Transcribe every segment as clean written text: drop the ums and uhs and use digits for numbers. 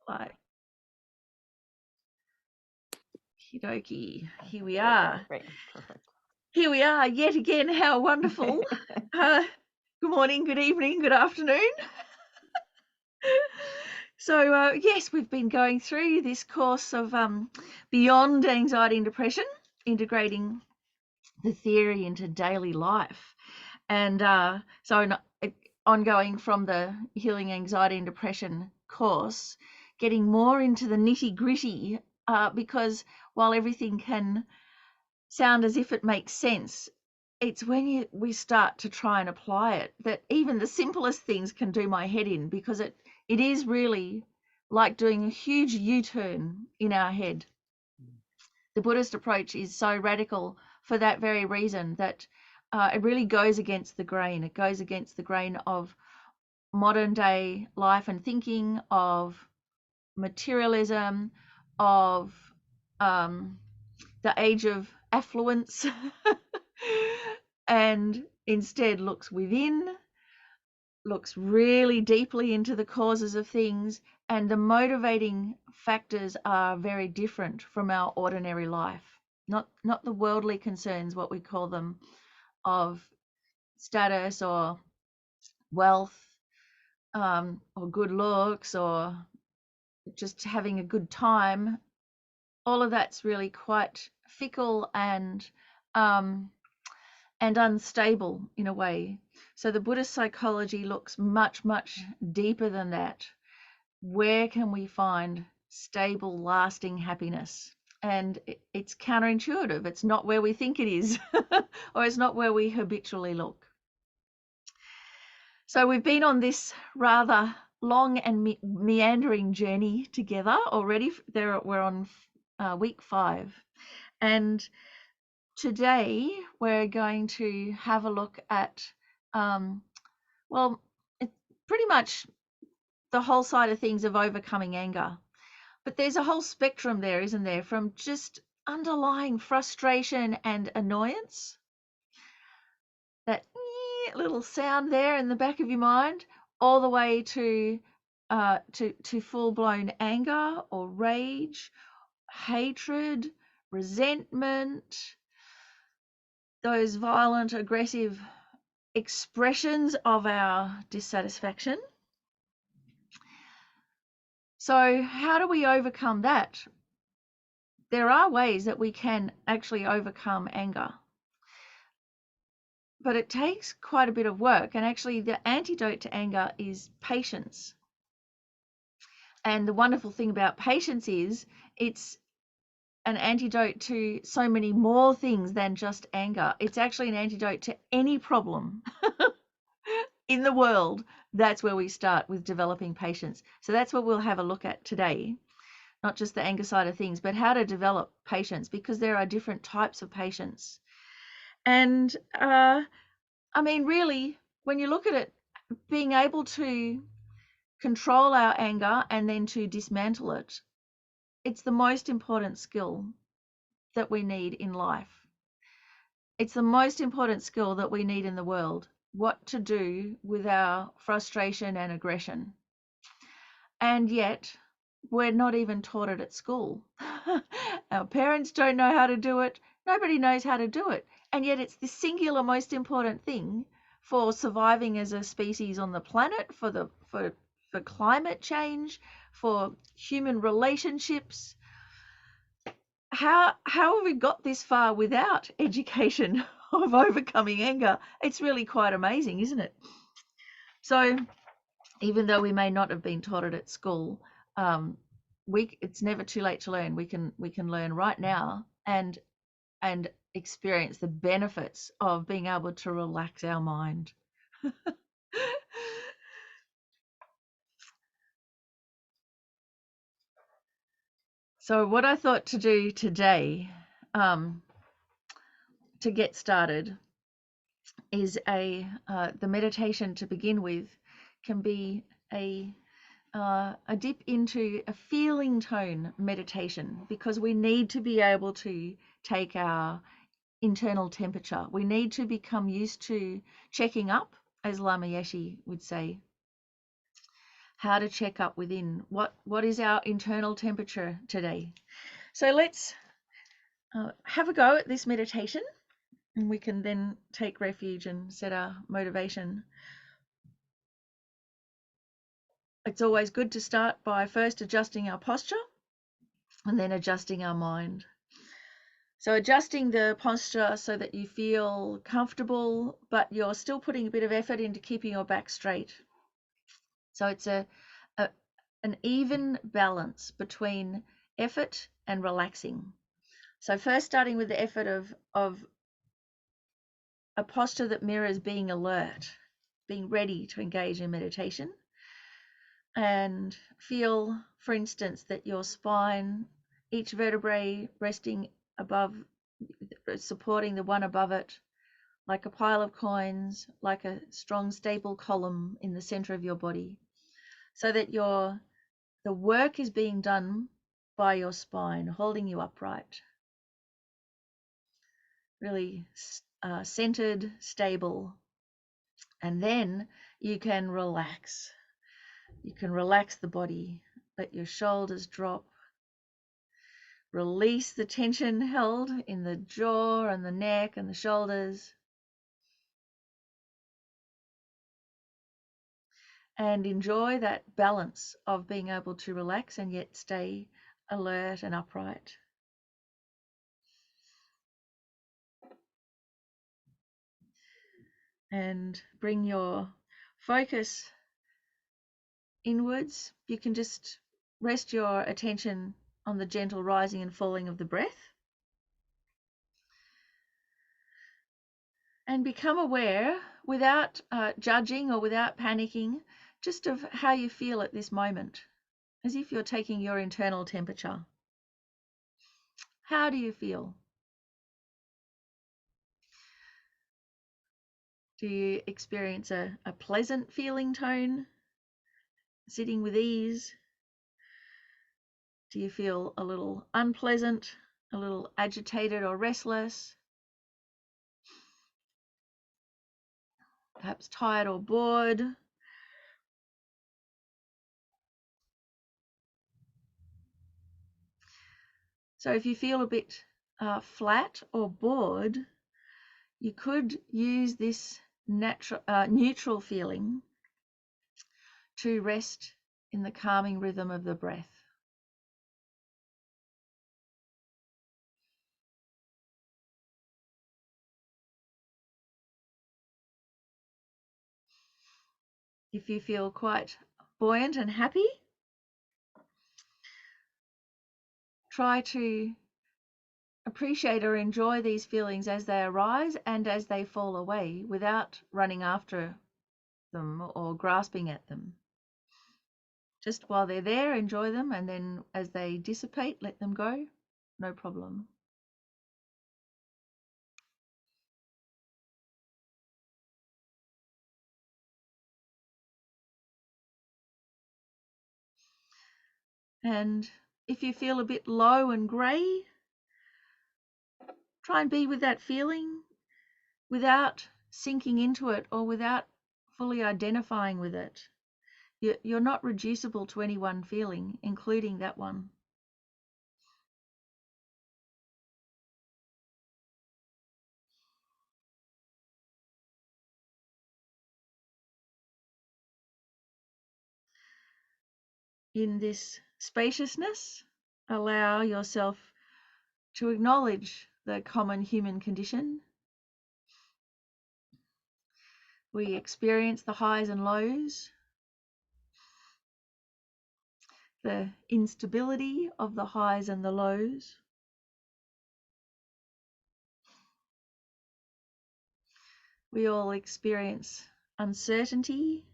Like, okie, here we are. Great, perfect. Here we are yet again. How wonderful. Good morning, good evening, good afternoon. So, yes, we've been going through this course of Beyond Anxiety and Depression, integrating the theory into daily life. And ongoing from the Healing Anxiety and Depression course, getting more into the nitty-gritty, because while everything can sound as if it makes sense, it's when we start to try and apply it that even the simplest things can do my head in, because it is really like doing a huge U-turn in our head. The Buddhist approach is so radical for that very reason, that it really goes against the grain. It goes against the grain of modern day life and thinking, of materialism, of the age of affluence, and instead looks within, looks really deeply into the causes of things, and the motivating factors are very different from our ordinary life. Not the worldly concerns, what we call them, of status or wealth, or good looks, or just having a good time. All of that's really quite fickle and unstable in a way. So the Buddhist psychology looks much, much deeper than that. Where can we find stable, lasting happiness? And it's counterintuitive. It's not where we think it is, or it's not where we habitually look. So we've been on this rather long and meandering journey together already. We're on week 5. And today we're going to have a look at, it's pretty much the whole side of things of overcoming anger. But there's a whole spectrum there, isn't there? From just underlying frustration and annoyance, that little sound there in the back of your mind, all the way to full-blown anger or rage, hatred, resentment, those violent, aggressive expressions of our dissatisfaction. So how do we overcome that? There are ways that we can actually overcome anger, but it takes quite a bit of work. And actually the antidote to anger is patience. And the wonderful thing about patience is it's an antidote to so many more things than just anger. It's actually an antidote to any problem in the world. That's where we start, with developing patience. So that's what we'll have a look at today. Not just the anger side of things, but how to develop patience, because there are different types of patience. And I mean, really, when you look at it, being able to control our anger and then to dismantle it, it's the most important skill that we need in life. It's the most important skill that we need in the world, what to do with our frustration and aggression. And yet, we're not even taught it at school. Our parents don't know how to do it. Nobody knows how to do it. And yet it's the singular most important thing for surviving as a species on the planet, for climate change, for human relationships. How have we got this far without education of overcoming anger? It's really quite amazing, isn't it? So even though we may not have been taught it at school, it's never too late to learn. We can learn right now and experience the benefits of being able to relax our mind. So what I thought to do today, to get started, is the meditation to begin with can be a dip into a feeling tone meditation, because we need to be able to take our internal temperature. We need to become used to checking up, as Lama Yeshe would say. how to check up within. What is our internal temperature today? So let's have a go at this meditation, and we can then take refuge and set our motivation. It's always good to start by first adjusting our posture and then adjusting our mind. So adjusting the posture so that you feel comfortable, but you're still putting a bit of effort into keeping your back straight. So it's an even balance between effort and relaxing. So first starting with the effort of a posture that mirrors being alert, being ready to engage in meditation. And feel, for instance, that your spine, each vertebrae resting above, supporting the one above it, like a pile of coins, like a strong stable column in the center of your body, so that the work is being done by your spine, holding you upright, really centered, stable. And then you can relax. You can relax the body, let your shoulders drop. Release the tension held in the jaw and the neck and the shoulders. And enjoy that balance of being able to relax and yet stay alert and upright. And bring your focus inwards. You can just rest your attention on the gentle rising and falling of the breath. And become aware, without judging or without panicking, just of how you feel at this moment, as if you're taking your internal temperature. How do you feel? Do you experience a pleasant feeling tone, sitting with ease? Do you feel a little unpleasant, a little agitated or restless? Perhaps tired or bored? So if you feel a bit flat or bored, you could use this neutral feeling to rest in the calming rhythm of the breath. If you feel quite buoyant and happy, try to appreciate or enjoy these feelings as they arise and as they fall away without running after them or grasping at them. Just while they're there, enjoy them, and then as they dissipate, let them go. No problem. And if you feel a bit low and grey, try and be with that feeling without sinking into it or without fully identifying with it. You're not reducible to any one feeling, including that one. In this spaciousness, allow yourself to acknowledge the common human condition. We experience the highs and lows, the instability of the highs and the lows. We all experience uncertainty,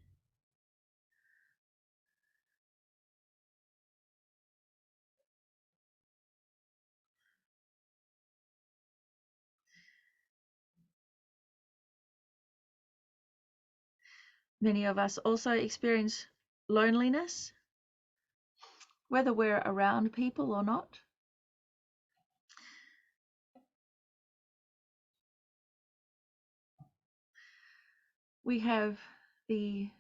many of us also experience loneliness, whether we're around people or not. We have the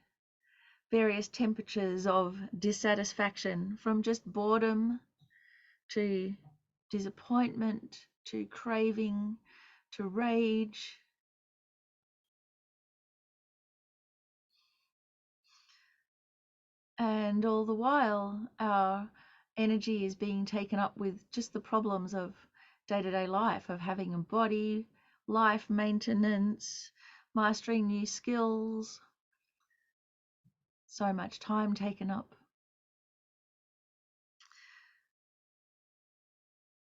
various temperatures of dissatisfaction, from just boredom to disappointment to craving to rage. And all the while, our energy is being taken up with just the problems of day-to-day life, of having a body, life maintenance, mastering new skills. So much time taken up.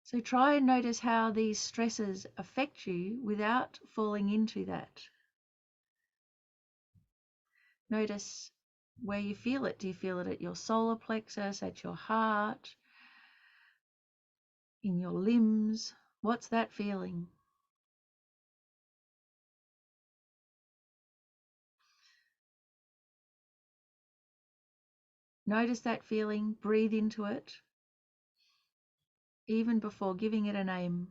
So try and notice how these stresses affect you without falling into that. Notice where you feel it. Do you feel it at your solar plexus, at your heart, in your limbs? What's that feeling? Notice that feeling, breathe into it, even before giving it a name.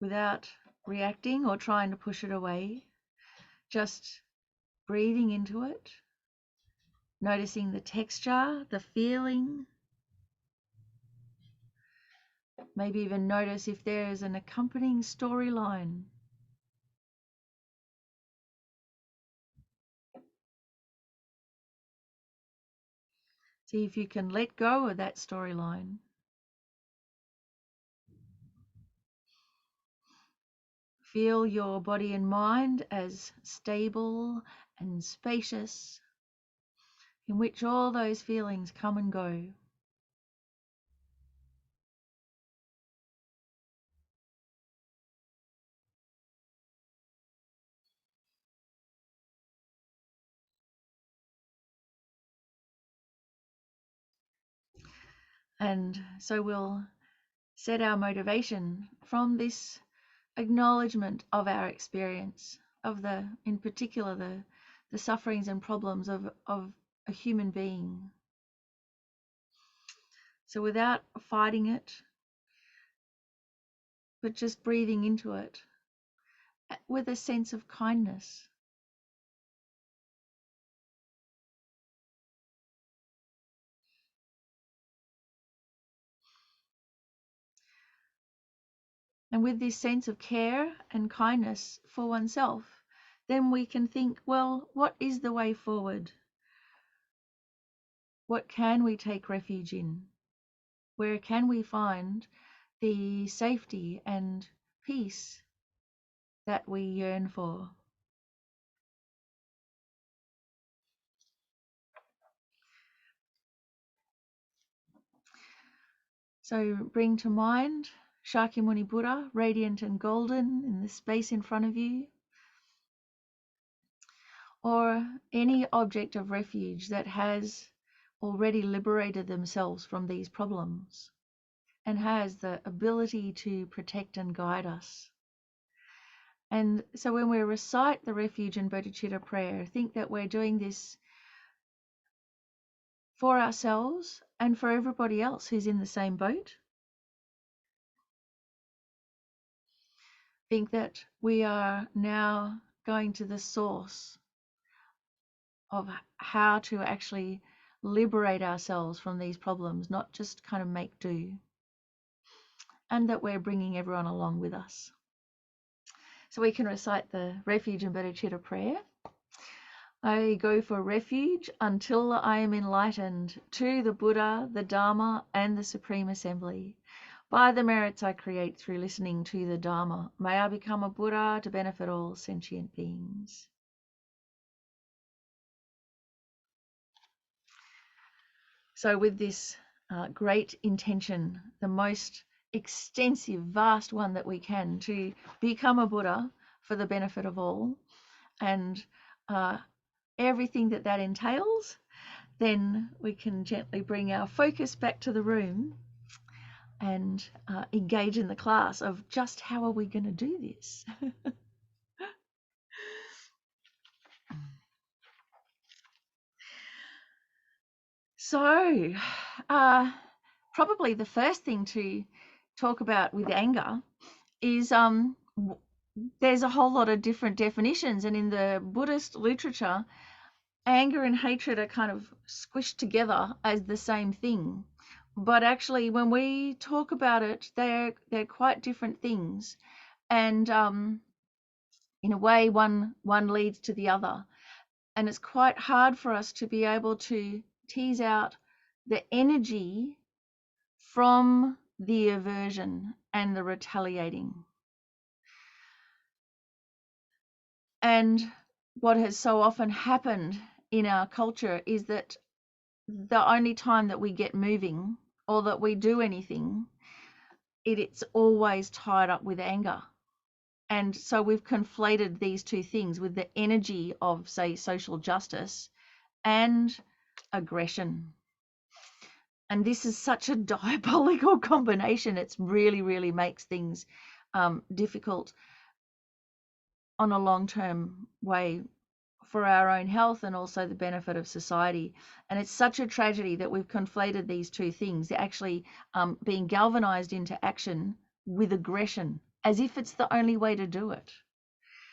Without reacting or trying to push it away, just breathing into it, noticing the texture, the feeling. Maybe even notice if there is an accompanying storyline. See if you can let go of that storyline. Feel your body and mind as stable and spacious, in which all those feelings come and go. And so we'll set our motivation from this acknowledgement of our experience, of in particular, the sufferings and problems of a human being. So without fighting it, but just breathing into it with a sense of kindness. And with this sense of care and kindness for oneself, then we can think, well, what is the way forward? What can we take refuge in? Where can we find the safety and peace that we yearn for? So bring to mind Shakyamuni Buddha, radiant and golden in the space in front of you, or any object of refuge that has already liberated themselves from these problems and has the ability to protect and guide us. And so when we recite the refuge and bodhicitta prayer, think that we're doing this for ourselves and for everybody else who's in the same boat. Think that we are now going to the source of how to actually liberate ourselves from these problems, not just kind of make do, and that we're bringing everyone along with us. So we can recite the refuge and bodhicitta prayer. I go for refuge until I am enlightened to the Buddha, the Dharma, and the Supreme Assembly. By the merits I create through listening to the Dharma, may I become a Buddha to benefit all sentient beings. So with this great intention, the most extensive, vast one that we can, to become a Buddha for the benefit of all, and everything that that entails, then we can gently bring our focus back to the room and engage in the class of just how are we going to do this. So probably the first thing to talk about with anger is there's a whole lot of different definitions, and in the Buddhist literature, anger and hatred are kind of squished together as the same thing. But actually, when we talk about it, they're quite different things, and in a way, one leads to the other, and it's quite hard for us to be able to tease out the energy from the aversion and the retaliating. And what has so often happened in our culture is that the only time that we get moving or that we do anything, it's always tied up with anger. And so we've conflated these two things with the energy of, say, social justice and aggression. And this is such a diabolical combination. It's really makes things difficult on a long-term way for our own health and also the benefit of society. And it's such a tragedy that we've conflated these two things, actually being galvanized into action with aggression, as if it's the only way to do it.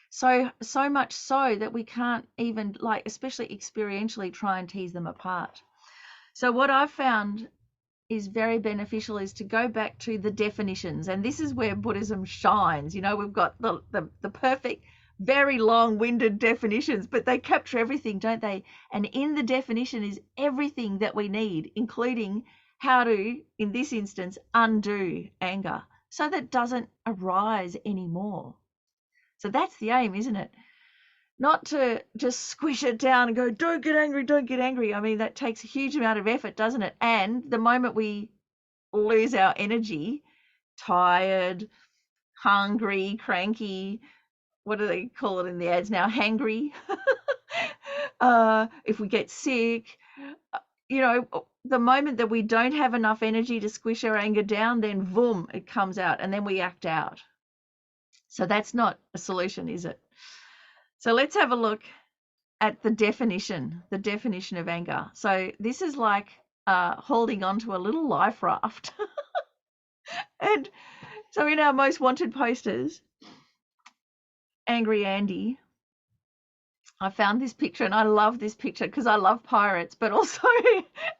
So much so that we can't even, like, especially experientially, try and tease them apart. So what I've found is very beneficial is to go back to the definitions, and this is where Buddhism shines. You know, we've got the perfect, very long-winded definitions, but they capture everything, don't they? And in the definition is everything that we need, including how to, in this instance, undo anger so that it doesn't arise anymore. So that's the aim, isn't it? Not to just squish it down and go, don't get angry, don't get angry. I mean, that takes a huge amount of effort, doesn't it? And the moment we lose our energy, tired, hungry, cranky, what do they call it in the ads now? Hangry. If we get sick, you know, the moment that we don't have enough energy to squish our anger down, then boom, it comes out and then we act out. So that's not a solution, is it? So let's have a look at the definition of anger. So this is like holding on to a little life raft. And so in our most wanted posters, Angry Andy, I found this picture, and I love this picture because I love pirates, but also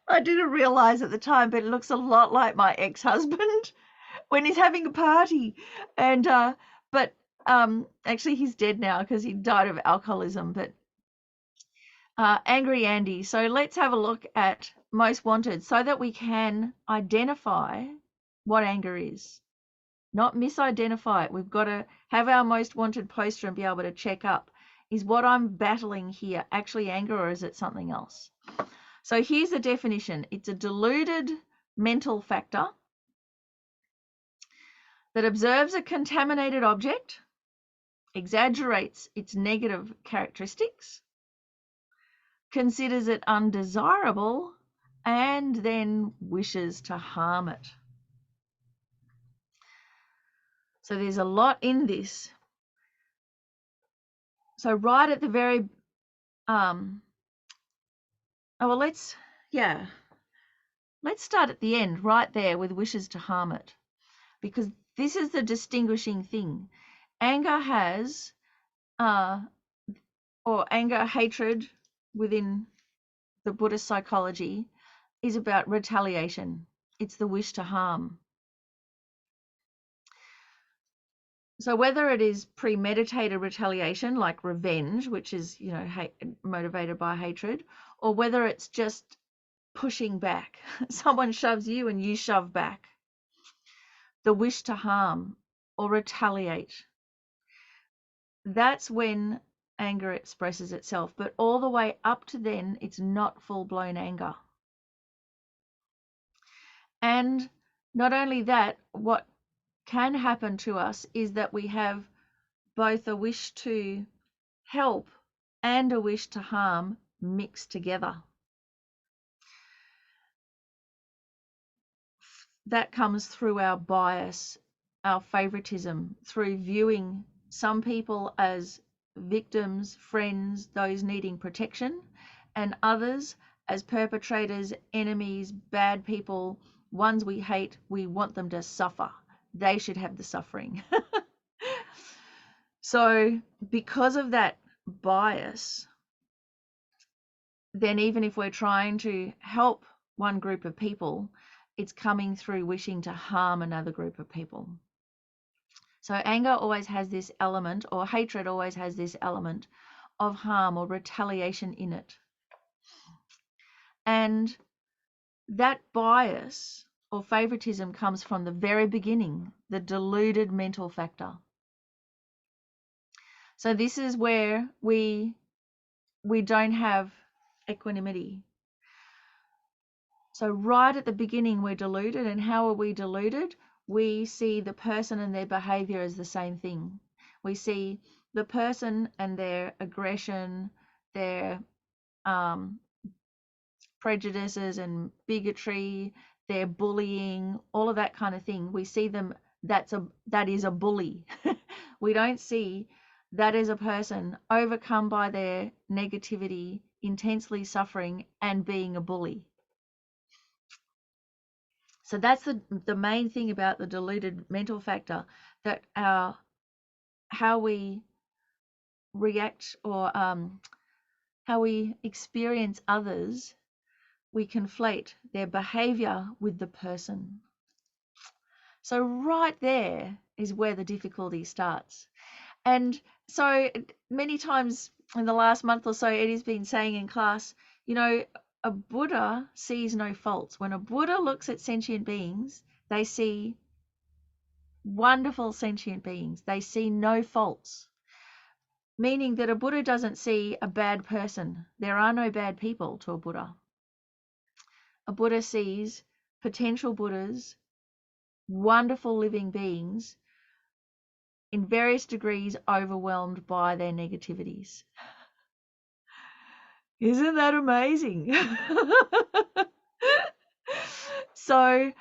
I didn't realize at the time, but it looks a lot like my ex-husband when he's having a party. And but actually he's dead now because he died of alcoholism. But Angry Andy. So let's have a look at most wanted so that we can identify what anger is, not misidentify it. We've got to have our most wanted poster and be able to check up, is what I'm battling here actually anger, or is it something else? So here's the definition. It's a deluded mental factor that observes a contaminated object, exaggerates its negative characteristics, considers it undesirable, and then wishes to harm it. So there's a lot in this. So right at the very, let's start at the end, right there with wishes to harm it, because this is the distinguishing thing. Anger has, or anger, hatred within the Buddhist psychology is about retaliation. It's the wish to harm. So whether it is premeditated retaliation like revenge, which is, you know, motivated by hatred, or whether it's just pushing back, someone shoves you and you shove back, the wish to harm or retaliate, that's when anger expresses itself. But all the way up to then, it's not full-blown anger. And not only that, what can happen to us is that we have both a wish to help and a wish to harm mixed together. That comes through our bias, our favoritism, through viewing some people as victims, friends, those needing protection, and others as perpetrators, enemies, bad people, ones we hate. We want them to suffer. They should have the suffering. So because of that bias, then even if we're trying to help one group of people, it's coming through wishing to harm another group of people. So anger always has this element, or hatred always has this element of harm or retaliation in it. And that bias or favoritism comes from the very beginning, the deluded mental factor. So this is where we don't have equanimity. So right at the beginning, we're deluded. And how are we deluded? We see the person and their behavior as the same thing. We see the person and their aggression, their prejudices and bigotry, their bullying, all of that kind of thing. We see them, that is a bully. We don't see that as a person overcome by their negativity, intensely suffering and being a bully. So that's the main thing about the deluded mental factor, that how we react or how we experience others, we conflate their behavior with the person. So right there is where the difficulty starts. And so many times in the last month or so, Eddie's been saying in class, you know, a Buddha sees no faults. When a Buddha looks at sentient beings, they see wonderful sentient beings. They see no faults, meaning that a Buddha doesn't see a bad person. There are no bad people to a Buddha. A Buddha sees potential Buddhas, wonderful living beings, in various degrees overwhelmed by their negativities. Isn't that amazing? So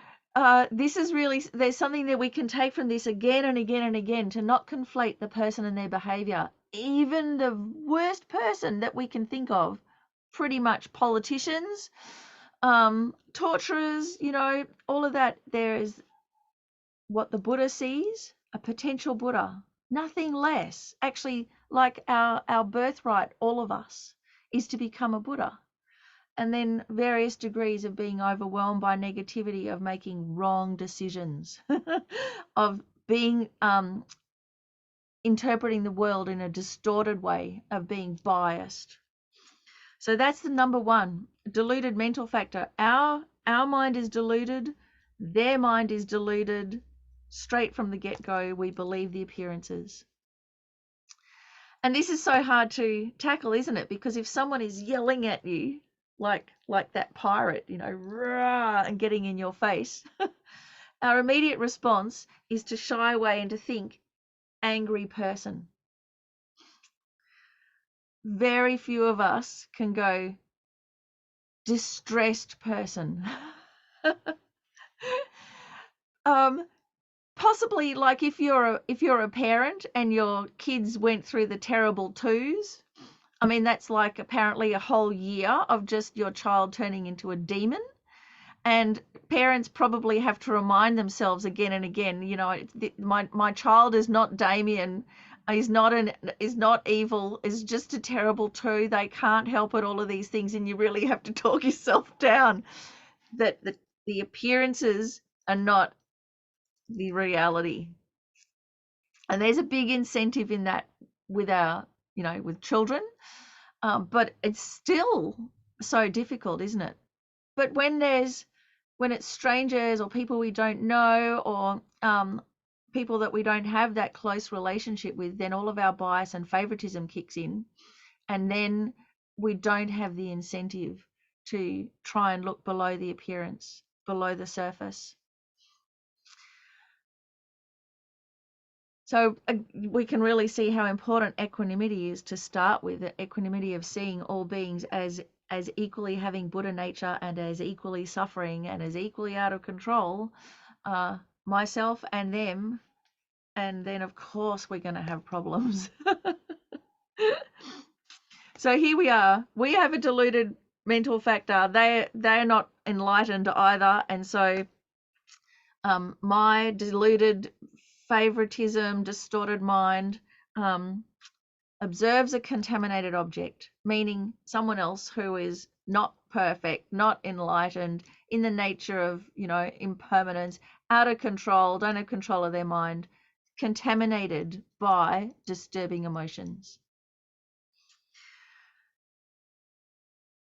this is really, there's something that we can take from this again and again and again, to not conflate the person and their behavior. Even the worst person that we can think of, pretty much politicians, torturers, you know, all of that. There is what the Buddha sees, a potential Buddha, nothing less. Actually, like our birthright, all of us, is to become a Buddha. And then various degrees of being overwhelmed by negativity, of making wrong decisions, of being interpreting the world in a distorted way, of being biased. So that's the number one, deluded mental factor. Our mind is deluded, their mind is deluded. Straight from the get-go, we believe the appearances. And this is so hard to tackle, isn't it? Because if someone is yelling at you, like that pirate, you know, rah, and getting in your face, our immediate response is to shy away and to think, angry person. Very few of us can go, distressed person. Possibly, like if you're a parent and your kids went through the terrible twos, I mean, that's like apparently a whole year of just your child turning into a demon. And parents probably have to remind themselves again and again, you know, my child is not Damien, is not evil, is just a terrible two. They can't help it, all of these things. And you really have to talk yourself down, that the appearances are not the reality. And there's a big incentive in that with our, you know, with children. But it's still so difficult, isn't it? But when it's strangers or people we don't know, or people that we don't have that close relationship with, then all of our bias and favoritism kicks in, and then we don't have the incentive to try and look below the appearance, below the surface. So we can really see how important equanimity is to start with, the equanimity of seeing all beings as equally having Buddha nature, and as equally suffering, and as equally out of control, myself and them. And then, of course, we're going to have problems. So here we are. We have a deluded mental factor. They're not enlightened either, and so my deluded favoritism, distorted mind observes a contaminated object, meaning someone else who is not perfect, not enlightened, in the nature of, impermanence, out of control, don't have control of their mind, contaminated by disturbing emotions.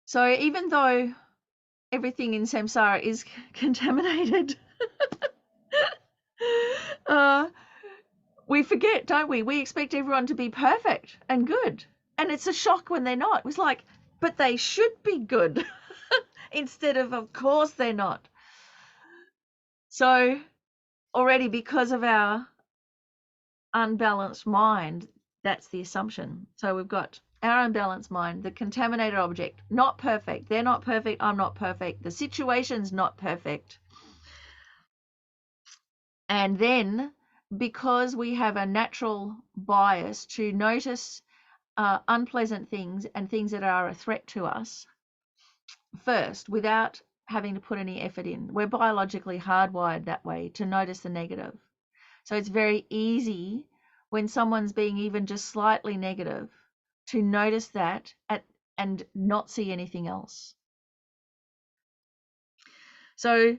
So even though everything in samsara is contaminated, we forget, don't we? We expect everyone to be perfect and good. And it's a shock when they're not. It was like, but they should be good instead of course they're not. So already, because of our unbalanced mind, that's the assumption. So we've got our unbalanced mind, the contaminated object, not perfect. They're not perfect. I'm not perfect. The situation's not perfect. And then, because we have a natural bias to notice unpleasant things and things that are a threat to us first, without having to put any effort in, we're biologically hardwired that way to notice the negative. So it's very easy when someone's being even just slightly negative to notice that and not see anything else. So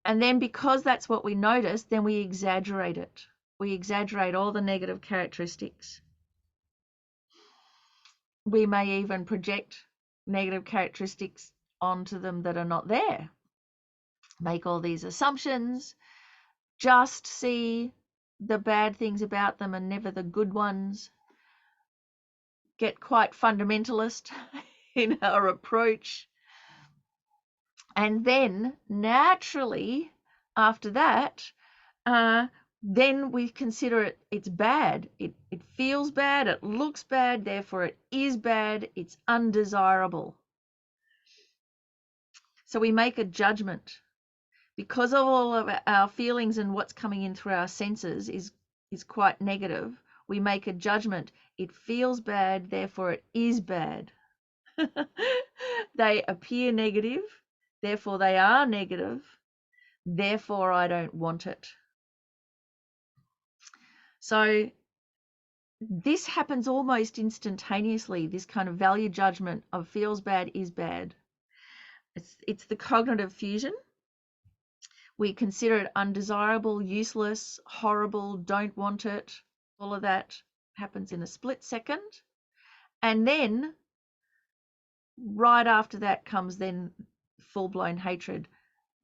and then because that's what we notice, then we exaggerate it. We exaggerate all the negative characteristics. We may even project negative characteristics onto them that are not there. Make all these assumptions, just see the bad things about them and never the good ones. Get quite fundamentalist in our approach. And then naturally, after that, then we consider it's bad. It feels bad, it looks bad, therefore it is bad, it's undesirable. So we make a judgment. Because of all of our feelings and what's coming in through our senses is quite negative, we make a judgment. It feels bad, therefore it is bad. They appear negative, therefore they are negative, therefore I don't want it. So this happens almost instantaneously, this kind of value judgment of feels bad is bad. It's the cognitive fusion. We consider it undesirable, useless, horrible, don't want it. All of that happens in a split second. And then right after that comes then full-blown hatred,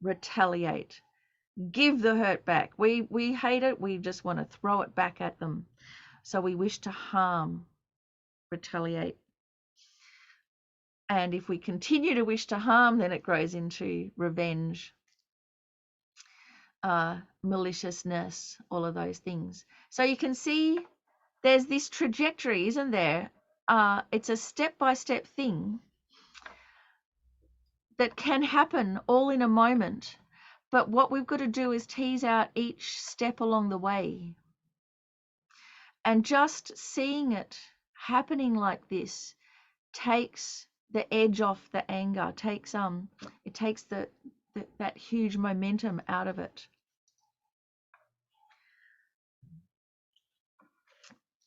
retaliate, give the hurt back. We hate it, we just want to throw it back at them. So we wish to harm, retaliate. And if we continue to wish to harm, then it grows into revenge, maliciousness, all of those things. So you can see there's this trajectory, isn't there? It's a step-by-step thing that can happen all in a moment. But what we've got to do is tease out each step along the way. And just seeing it happening like this takes the edge off the anger, it takes that huge momentum out of it.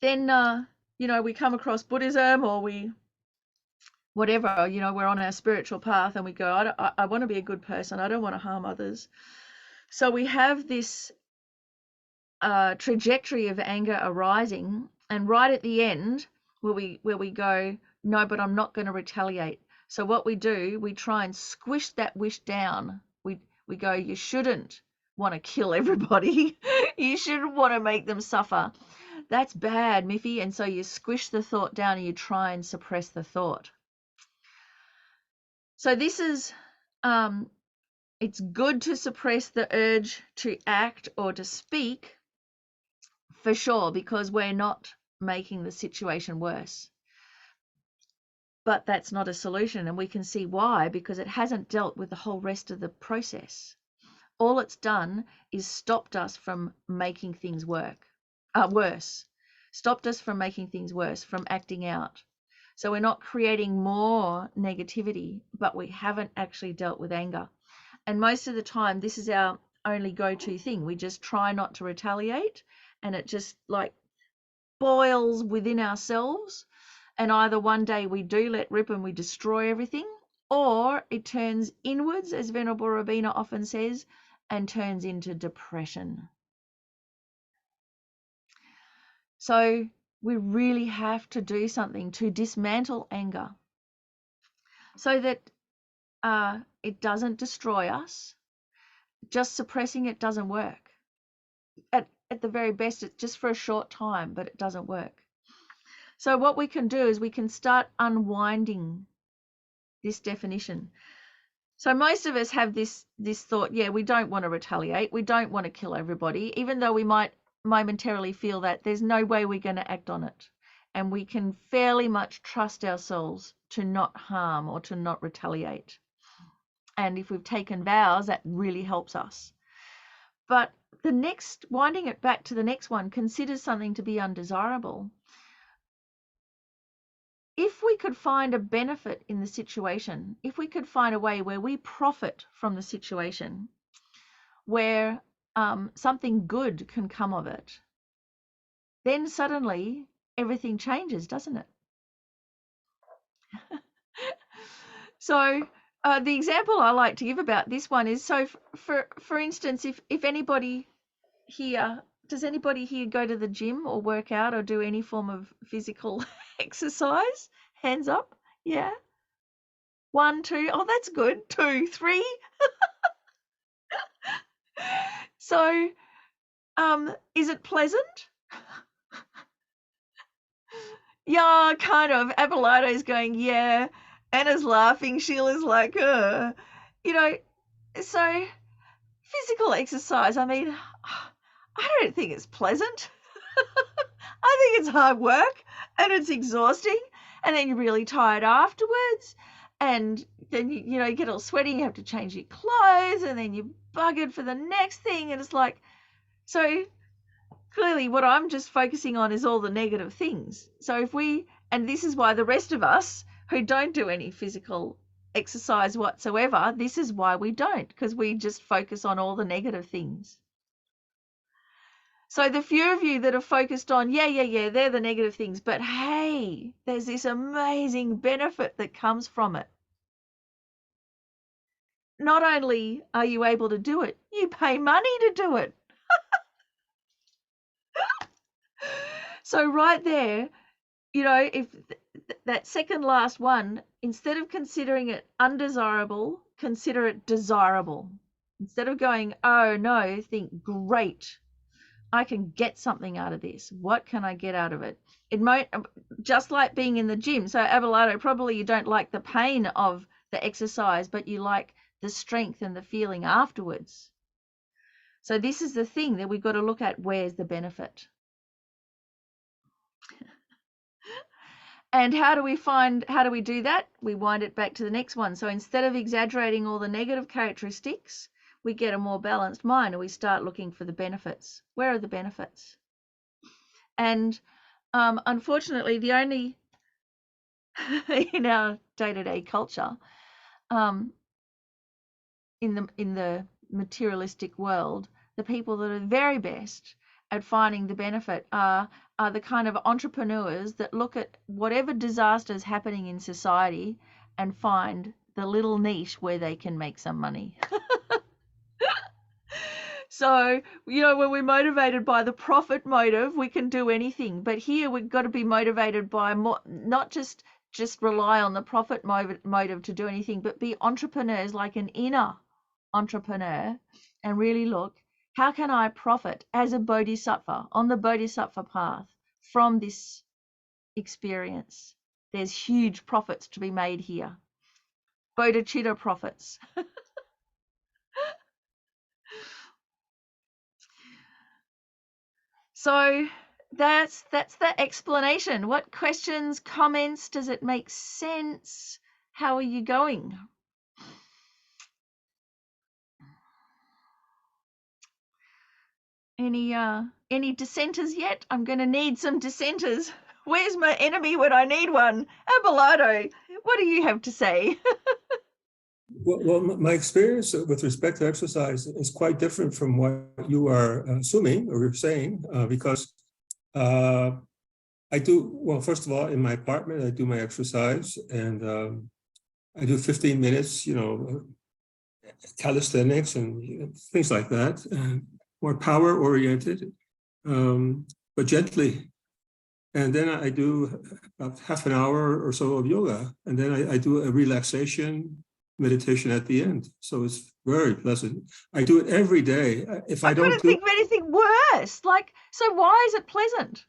Then we come across Buddhism, or whatever, we're on our spiritual path and we go, I want to be a good person, I don't want to harm others. So we have this trajectory of anger arising, and right at the end where we go, no, but I'm not going to retaliate. So what we do, we try and squish that wish down. We go, you shouldn't want to kill everybody. You shouldn't want to make them suffer. That's bad, Miffi. And so you squish the thought down and you try and suppress the thought. So this is, it's good to suppress the urge to act or to speak, for sure, because we're not making the situation worse. But that's not a solution, and we can see why, because it hasn't dealt with the whole rest of the process. All it's done is stopped us from making things worse. Stopped us from making things worse, from acting out. So we're not creating more negativity, but we haven't actually dealt with anger. And most of the time, this is our only go-to thing. We just try not to retaliate, and it just like boils within ourselves. And either one day we do let rip and we destroy everything, or it turns inwards, as Venerable Robina often says, and turns into depression. So we really have to do something to dismantle anger so that it doesn't destroy us. Just suppressing it doesn't work. At the very best, it's just for a short time, but it doesn't work. So what we can do is we can start unwinding this definition. So most of us have this thought, yeah, we don't want to retaliate. We don't want to kill everybody, even though we might momentarily feel that there's no way we're going to act on it. And we can fairly much trust ourselves to not harm or to not retaliate. And if we've taken vows, that really helps us. But the next, winding it back to the next one, considers something to be undesirable. If we could find a benefit in the situation, if we could find a way where we profit from the situation, where something good can come of it, then suddenly everything changes, doesn't it? So the example I like to give about this one is, so for instance, if anybody here, does anybody here go to the gym or work out or do any form of physical exercise? Hands up. Yeah. 1, 2. Oh, that's good. 2, 3. So, is it pleasant? Yeah, kind of. Abelardo's going, yeah. Anna's laughing. Sheila's like, you know, so physical exercise, I mean, I don't think it's pleasant. I think it's hard work and it's exhausting, and then you're really tired afterwards, and then you get all sweaty, you have to change your clothes, and then you're buggered for the next thing, and it's like, so clearly what I'm just focusing on is all the negative things. So and this is why the rest of us who don't do any physical exercise whatsoever, this is why we don't, because we just focus on all the negative things. So the few of you that are focused on, yeah, they're the negative things, but hey, there's this amazing benefit that comes from it. Not only are you able to do it, you pay money to do it. So right there, if that second last one, instead of considering it undesirable, consider it desirable. Instead of going, oh no, think, great, I can get something out of this. What can I get out of it? It might, just like being in the gym. So Abelardo, probably you don't like the pain of the exercise, but you like the strength and the feeling afterwards. So this is the thing that we've got to look at. Where's the benefit? And how do we do that? We wind it back to the next one. So instead of exaggerating all the negative characteristics, we get a more balanced mind and we start looking for the benefits. Where are the benefits? And unfortunately, the only in our day-to-day culture, in the materialistic world, the people that are very best at finding the benefit are the kind of entrepreneurs that look at whatever disaster is happening in society and find the little niche where they can make some money. So, when we're motivated by the profit motive, we can do anything. But here we've got to be motivated by more, not just rely on the profit motive to do anything, but be entrepreneurs, like an inner entrepreneur, and really look, how can I profit as a bodhisattva on the bodhisattva path from this experience? There's huge profits to be made here. Bodhicitta profits. So that's the explanation. What questions, comments? Does it make sense? How are you going? Any dissenters yet? I'm going to need some dissenters. Where's my enemy when I need one? Abelardo, what do you have to say? Well, my experience with respect to exercise is quite different from what you are assuming or you're saying, because I do, well, first of all, in my apartment, I do my exercise, and I do 15 minutes, calisthenics and things like that, more power oriented, but gently. And then I do about half an hour or so of yoga, and then I do a relaxation meditation at the end. So it's very pleasant. I do it every day. If I don't couldn't think of anything worse. Like, so why is it pleasant?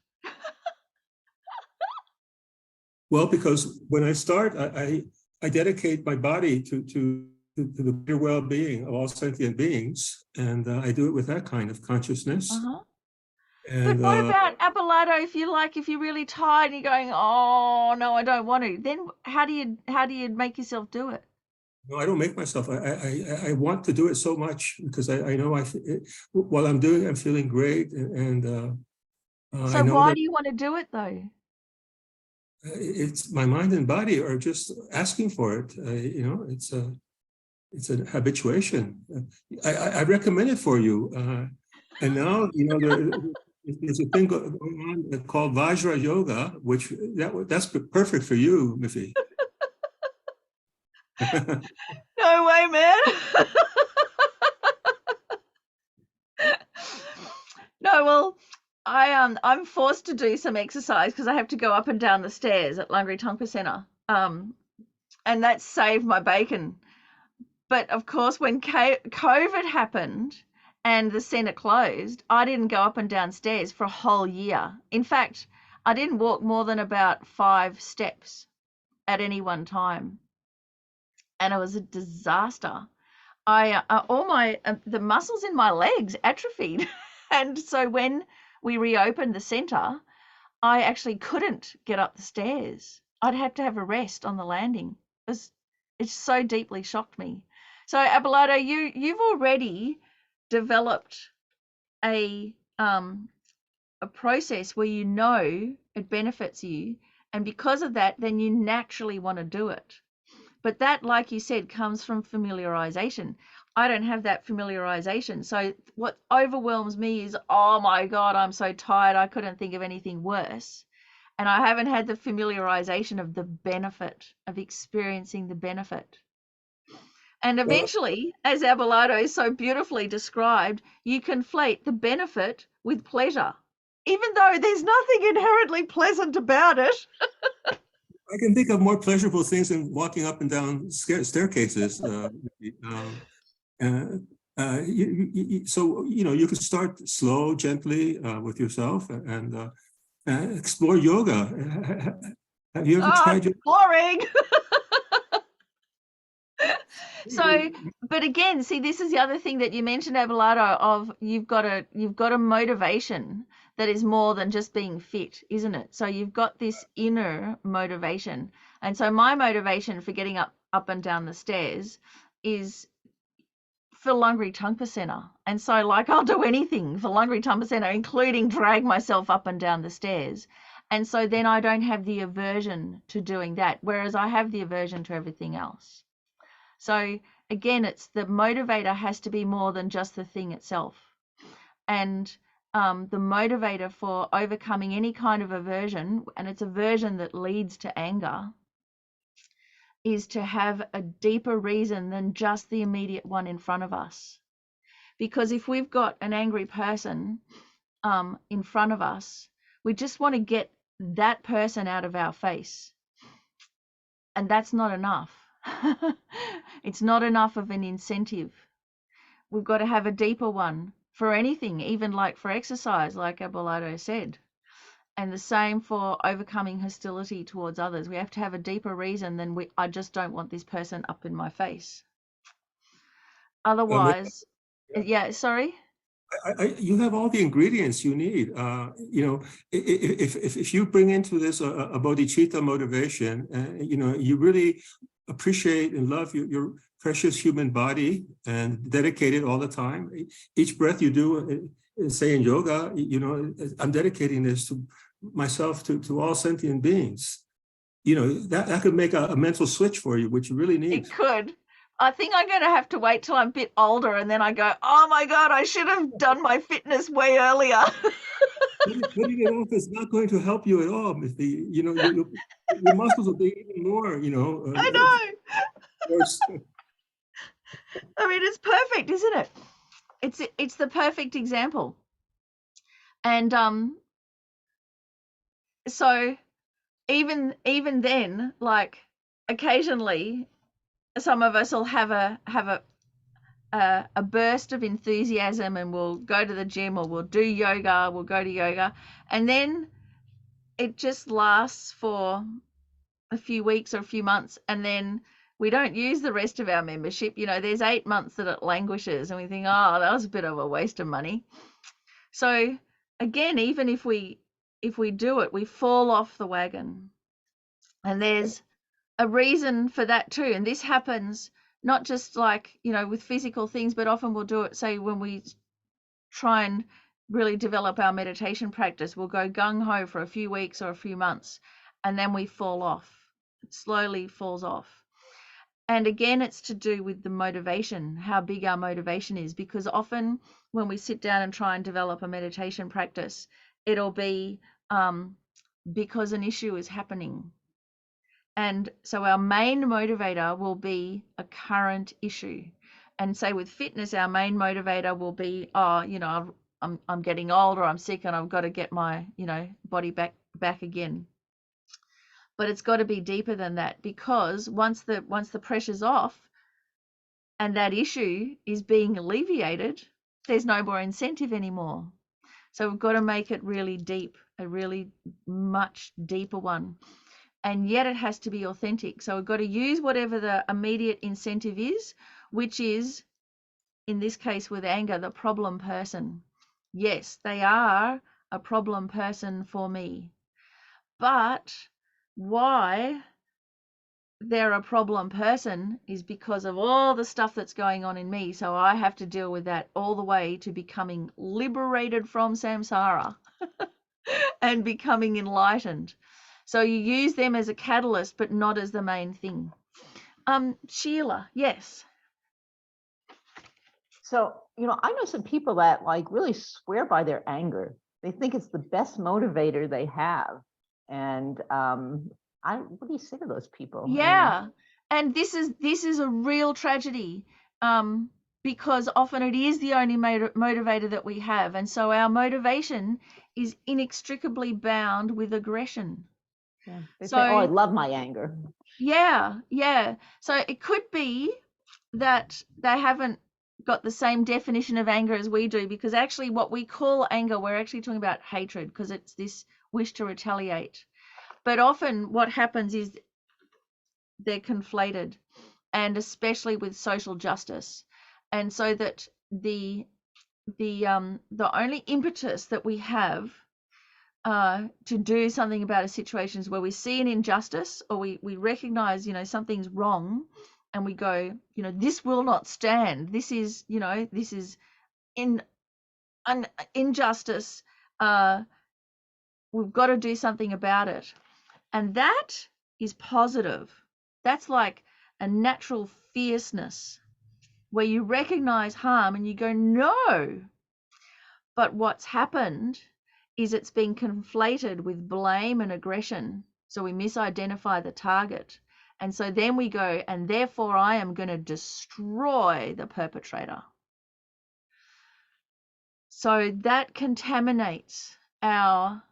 Well, because when I start, I dedicate my body to the pure well-being of all sentient beings, and I do it with that kind of consciousness. Uh-huh. And But what about Abelardo? If you're really tired and you're going, oh no, I don't want to. Then how do you make yourself do it? no, I don't make myself. I want to do it so much because I know while I'm doing, I'm feeling great, and so I know why that do you want to do it though? it's my mind and body are just asking for it. It's an habituation. I recommend it for you. And now, there's a thing going on called Vajra Yoga, which that's perfect for you, Miffi. No way, man. No, well, I'm forced to do some exercise because I have to go up and down the stairs at Lungri Tongpa Centre. And that saved my bacon. But of course, when COVID happened and the centre closed, I didn't go up and down stairs for a whole year. In fact, I didn't walk more than about 5 steps at any one time. And it was a disaster. The muscles in my legs atrophied. And so when we reopened the centre, I actually couldn't get up the stairs. I'd have to have a rest on the landing. It so deeply shocked me. So Abelardo, you've already developed a process where you know it benefits you, and because of that, then you naturally want to do it. But that, like you said, comes from familiarization. I don't have that familiarization. So what overwhelms me is, oh my God, I'm so tired. I couldn't think of anything worse. And I haven't had the familiarization of the benefit, of experiencing the benefit. And eventually, as Abelardo so beautifully described, you conflate the benefit with pleasure, even though there's nothing inherently pleasant about it. I can think of more pleasurable things than walking up and down staircases. So you can start slow, gently with yourself, and explore yoga. Have you ever tried yoga? Boring. So, but again, see, this is the other thing that you mentioned, Abelardo, of you've got a motivation that is more than just being fit, isn't it? So you've got this inner motivation. And so my motivation for getting up and down the stairs is for Lungri Tongpa Centre. And so I'll do anything for Lungri Tongpa Centre, including drag myself up and down the stairs. And so then I don't have the aversion to doing that, whereas I have the aversion to everything else. So again, it's the motivator has to be more than just the thing itself. And the motivator for overcoming any kind of aversion, and it's aversion that leads to anger, is to have a deeper reason than just the immediate one in front of us. Because if we've got an angry person in front of us, we just want to get that person out of our face. And that's not enough. It's not enough of an incentive. We've got to have a deeper one for anything, even like for exercise, like Abelardo said. And the same for overcoming hostility towards others. We have to have a deeper reason than I just don't want this person up in my face. Otherwise, yeah, sorry? You have all the ingredients you need. If you bring into this a bodhicitta motivation, you really appreciate and love your precious human body and dedicate it all the time. Each breath you do, say in yoga, I'm dedicating this to myself to all sentient beings. You know, that could make a mental switch for you, which you really need. It could. I think I'm going to have to wait till I'm a bit older, and then I go, oh my God, I should have done my fitness way earlier. Putting it off is not going to help you at all, Miffi. You know, your muscles will be even more, you know. I know. Worse. I mean, it's perfect, isn't it? It's the perfect example. And so even then, like occasionally some of us will have a burst of enthusiasm, and we'll go to the gym, or we'll do yoga, we'll go to yoga, and then it just lasts for a few weeks or a few months, and then we don't use the rest of our membership. You know, there's 8 months that it languishes, and we think, oh, that was a bit of a waste of money. So again, even if we do it, we fall off the wagon. And there's a reason for that too. And this happens not just like, you know, with physical things, but often we'll do it, say, when we try and really develop our meditation practice, we'll go gung-ho for a few weeks or a few months, and then we fall off. It slowly falls off. And again, it's to do with the motivation, how big our motivation is, because often when we sit down and try and develop a meditation practice, it'll be because an issue is happening. And so our main motivator will be a current issue. And say with fitness, our main motivator will be, oh, you know, I'm getting old, or I'm sick, and I've got to get my, you know, body back again. But it's got to be deeper than that, because once the pressure's off and that issue is being alleviated, there's no more incentive anymore. So we've got to make it really deep, a really much deeper one. And yet it has to be authentic. So we've got to use whatever the immediate incentive is, which is, in this case with anger, the problem person. Yes, they are a problem person for me. But why they're a problem person is because of all the stuff that's going on in me. So I have to deal with that all the way to becoming liberated from samsara and becoming enlightened. So you use them as a catalyst, but not as the main thing. Sheila, yes. So, you know, I know some people that like really swear by their anger. They think it's the best motivator they have. And what do you say to those people? Yeah, and this is a real tragedy, because often it is the only motivator that we have, and so our motivation is inextricably bound with aggression. Yeah. They say, oh, I love my anger. Yeah. So it could be that they haven't got the same definition of anger as we do, because actually what we call anger, we're actually talking about hatred, because it's this wish to retaliate. But often what happens is they're conflated, and especially with social justice. And so that the only impetus that we have to do something about a situation is where we see an injustice, or we recognize, you know, something's wrong, and we go, you know, this will not stand. This is, you know, this is an injustice. We've got to do something about it. And that is positive. That's like a natural fierceness where you recognize harm and you go, no. But what's happened is it's been conflated with blame and aggression. So we misidentify the target. And so then we go, and therefore I am going to destroy the perpetrator. So that contaminates our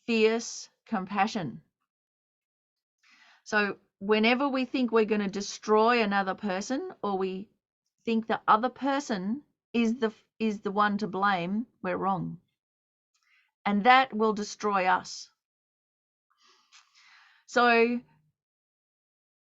fierce compassion. So whenever we think we're going to destroy another person, or we think the other person is the one to blame, we're wrong. And that will destroy us. So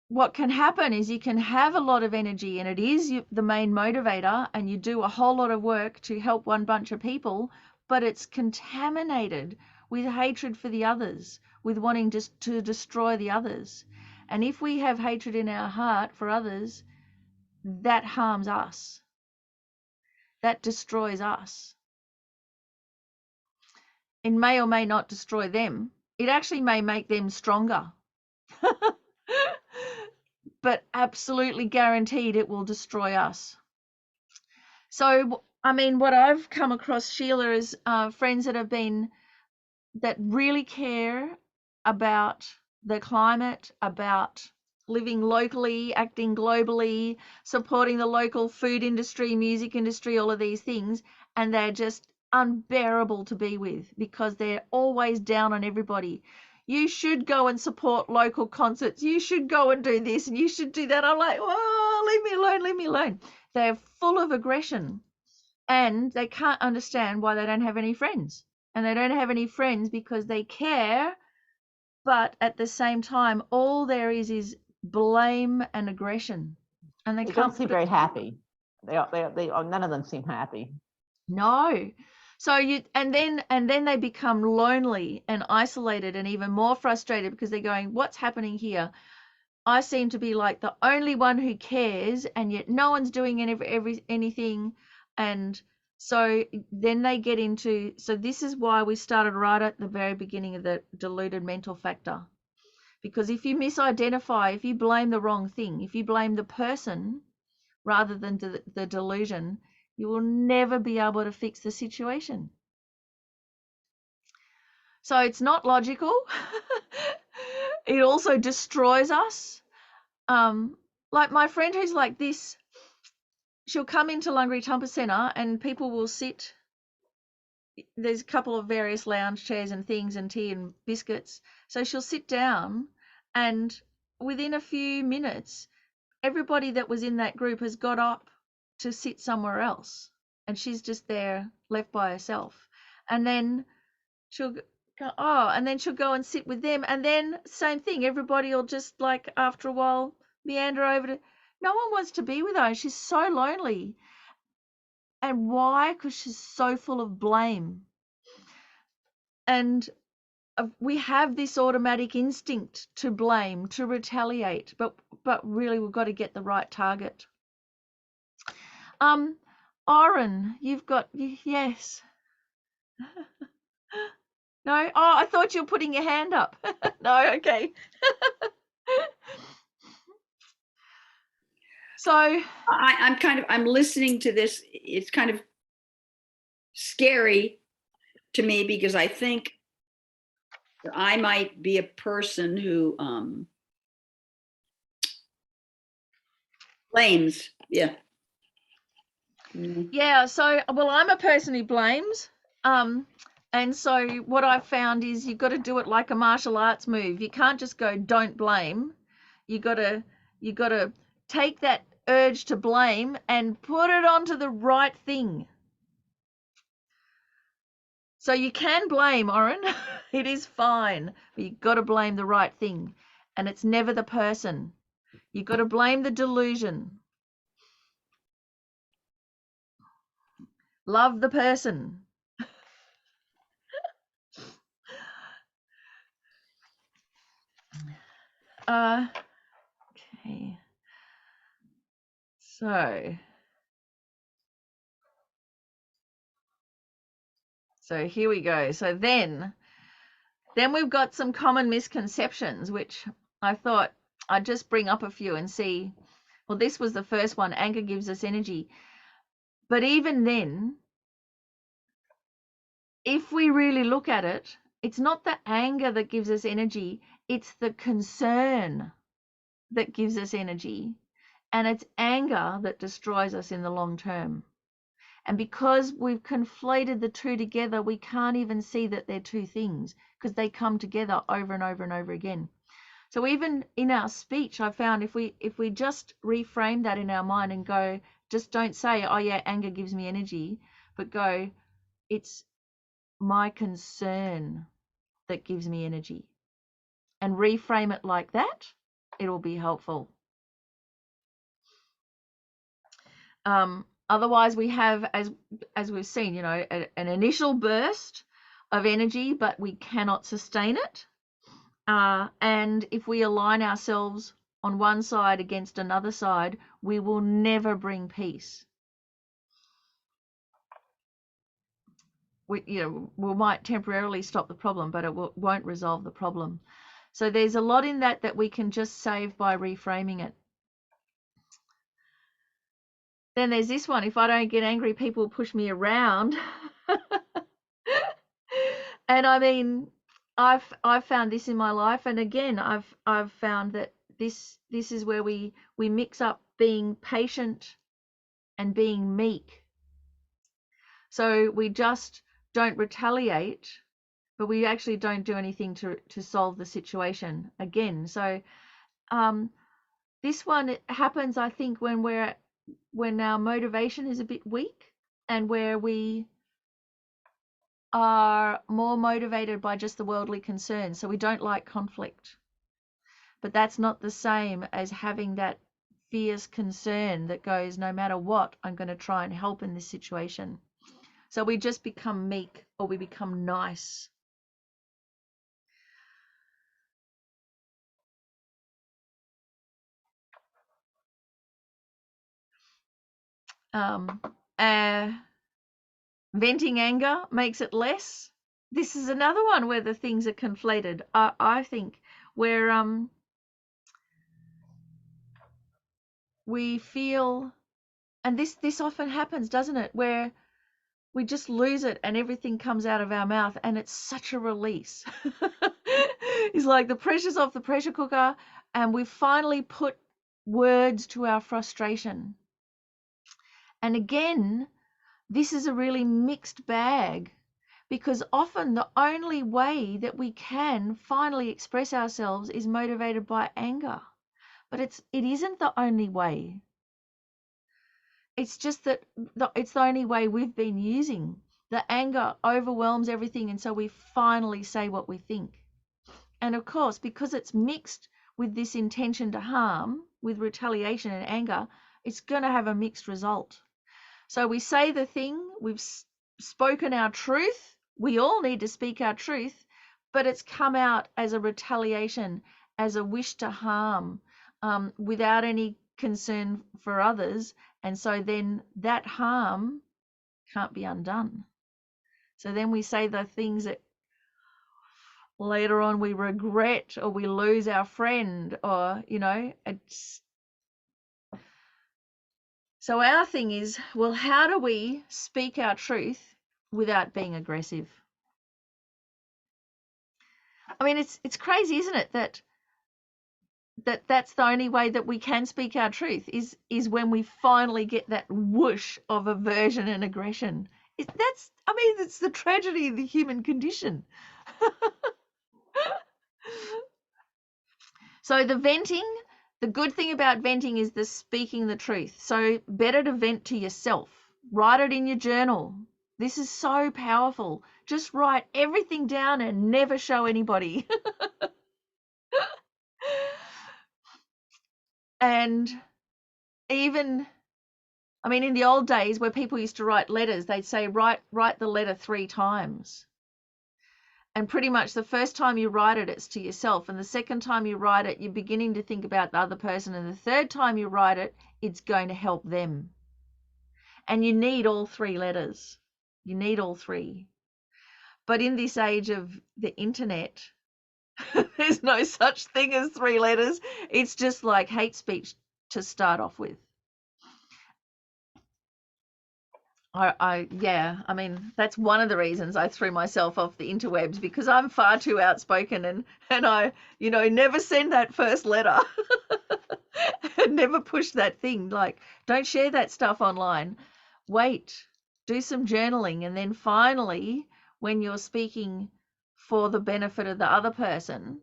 what can happen is you can have a lot of energy, and it is the main motivator, and you do a whole lot of work to help one bunch of people, but it's contaminated with hatred for the others, with wanting just to destroy the others. And if we have hatred in our heart for others, that harms us. That destroys us. it may or may not destroy them. It actually may make them stronger. But absolutely guaranteed it will destroy us. So, I mean, what I've come across, Sheila, is friends that really care about the climate, about living locally, acting globally, supporting the local food industry, music industry, all of these things, and they're just unbearable to be with because they're always down on everybody. You should go and support local concerts. You should go and do this and you should do that. I'm like, oh, leave me alone, leave me alone. They're full of aggression and they can't understand why they don't have any friends. And they don't have any friends because they care, but at the same time, all there is blame and aggression. And They don't seem very happy. They none of them seem happy. No. So and then they become lonely and isolated and even more frustrated because they're going, what's happening here? I seem to be like the only one who cares, and yet no one's doing anything. And so then they get into, so this is why we started right at the very beginning of the deluded mental factor. Because if you misidentify, if you blame the wrong thing, if you blame the person rather than the delusion, you will never be able to fix the situation. So it's not logical. It also destroys us. Like my friend who's like this, she'll come into Lungri Tumpa Centre and people will sit. There's a couple of various lounge chairs and things and tea and biscuits. So she'll sit down and within a few minutes, everybody that was in that group has got up to sit somewhere else. And she's just there left by herself. And then she'll go, oh, and then she'll go and sit with them. And then same thing, everybody will just like after a while meander over to, no one wants to be with her. She's so lonely. And why? Because she's so full of blame. And we have this automatic instinct to blame, to retaliate, but really we've got to get the right target. Oren, you've got, yes. No? Oh, I thought you were putting your hand up. No, okay. So I'm listening to this. It's kind of scary to me because I think I might be a person who blames. Yeah. Yeah, so, well, I'm a person who blames. And so what I've found is you've got to do it like a martial arts move. You can't just go, don't blame. You got to take that urge to blame and put it onto the right thing. So you can blame, Oren. It is fine. But you've got to blame the right thing. And it's never the person. You've got to blame the delusion. Love the person. Okay. So here we go. So then we've got some common misconceptions, which I thought I'd just bring up a few and see. Well, this was the first one. Anger gives us energy. But even then, if we really look at it, it's not the anger that gives us energy. It's the concern that gives us energy. And it's anger that destroys us in the long term. And because we've conflated the two together, we can't even see that they're two things because they come together over and over and over again. So even in our speech, I found if we just reframe that in our mind and go, just don't say, oh yeah, anger gives me energy, but go, it's my concern that gives me energy. And reframe it like that, it'll be helpful. Otherwise, we have, as we've seen, an initial burst of energy, but we cannot sustain it. And if we align ourselves on one side against another side, we will never bring peace. we might temporarily stop the problem, but it won't resolve the problem. So there's a lot in that we can just save by reframing it. Then there's this one: if I don't get angry, people push me around. And I mean, I've found this in my life, and again, I've found that this is where we mix up being patient and being meek. So we just don't retaliate, but we actually don't do anything to solve the situation again. So this one happens, I think, when our motivation is a bit weak, and where we are more motivated by just the worldly concerns. So we don't like conflict. But that's not the same as having that fierce concern that goes, no matter what, I'm going to try and help in this situation. So we just become meek, or we become nice. Venting anger makes it less. This is another one where the things are conflated, I think, where we feel, and this often happens, doesn't it, where we just lose it and everything comes out of our mouth, and it's such a release. It's like the pressure's off the pressure cooker, and we've finally put words to our frustration. And again, this is a really mixed bag, because often the only way that we can finally express ourselves is motivated by anger. But it isn't the only way. It's just that it's the only way we've been using. The anger overwhelms everything, and so we finally say what we think. And of course, because it's mixed with this intention to harm, with retaliation and anger, it's going to have a mixed result. So we say the thing, we've spoken our truth, we all need to speak our truth, but it's come out as a retaliation, as a wish to harm, without any concern for others. And so then that harm can't be undone. So then we say the things that later on we regret, or we lose our friend, or, it's. So our thing is, well, how do we speak our truth without being aggressive? I mean, it's crazy, isn't it, that's the only way that we can speak our truth is when we finally get that whoosh of aversion and aggression. It's the tragedy of the human condition. So the good thing about venting is the speaking the truth. So better to vent to yourself. Write it in your journal. This is so powerful. Just write everything down and never show anybody. And even, in the old days where people used to write letters, they'd say, write the letter 3 times. And pretty much the first time you write it, it's to yourself. And the second time you write it, you're beginning to think about the other person. And the third time you write it, it's going to help them. And you need all 3 letters. You need all 3. But in this age of the internet, there's no such thing as 3 letters. It's just like hate speech to start off with. That's one of the reasons I threw myself off the interwebs, because I'm far too outspoken, and I, never send that first letter. Never push that thing. Like, don't share that stuff online. Wait, do some journaling, and then finally, when you're speaking for the benefit of the other person,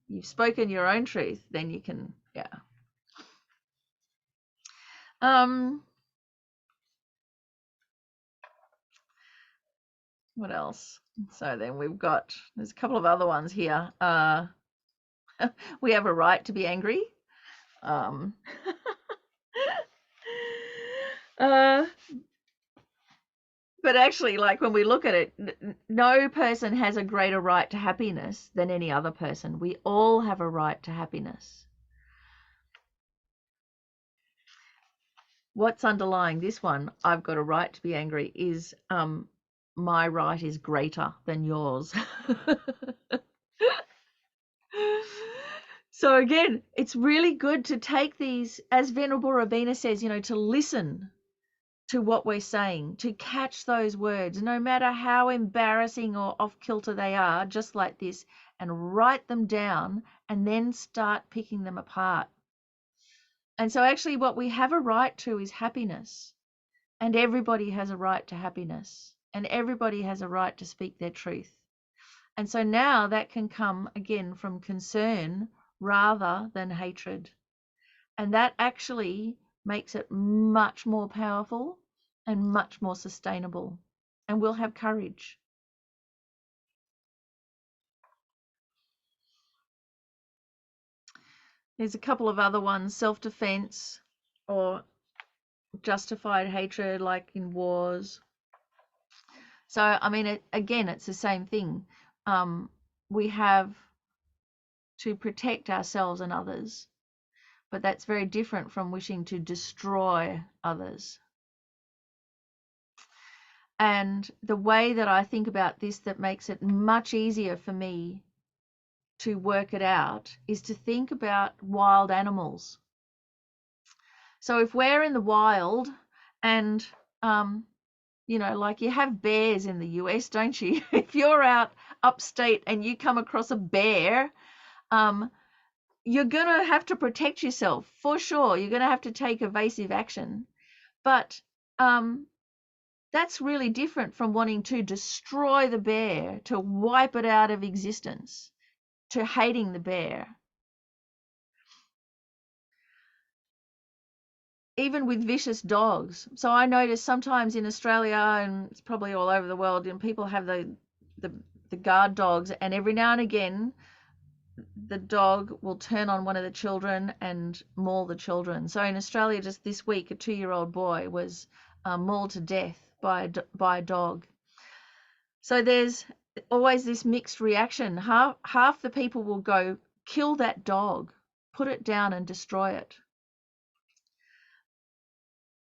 you've spoken your own truth, then you can, what else? So then there's a couple of other ones here. We have a right to be angry. But actually, like, when we look at it, no person has a greater right to happiness than any other person. We all have a right to happiness. What's underlying this one, I've got a right to be angry, is my right is greater than yours. So again, it's really good to take these, as Venerable Robina says, to listen to what we're saying, to catch those words, no matter how embarrassing or off kilter they are, just like this, and write them down and then start picking them apart. And so actually what we have a right to is happiness, and everybody has a right to happiness, and everybody has a right to speak their truth. And so now that can come again from concern rather than hatred. And that actually makes it much more powerful and much more sustainable. And we'll have courage. There's a couple of other ones, self-defense or justified hatred, like in wars. So, I mean, again, it's the same thing. We have to protect ourselves and others, but that's very different from wishing to destroy others. And the way that I think about this that makes it much easier for me to work it out is to think about wild animals. So if we're in the wild and, like you have bears in the US, don't you? If you're out upstate and you come across a bear, you're going to have to protect yourself for sure. You're going to have to take evasive action. But that's really different from wanting to destroy the bear, to wipe it out of existence, to hating the bear. Even with vicious dogs. So I notice sometimes in Australia, and it's probably all over the world, and people have the guard dogs, and every now and again the dog will turn on one of the children and maul the children. So in Australia just this week, a 2-year-old boy was mauled to death by a dog. So there's always this mixed reaction. Half the people will go, kill that dog, put it down and destroy it.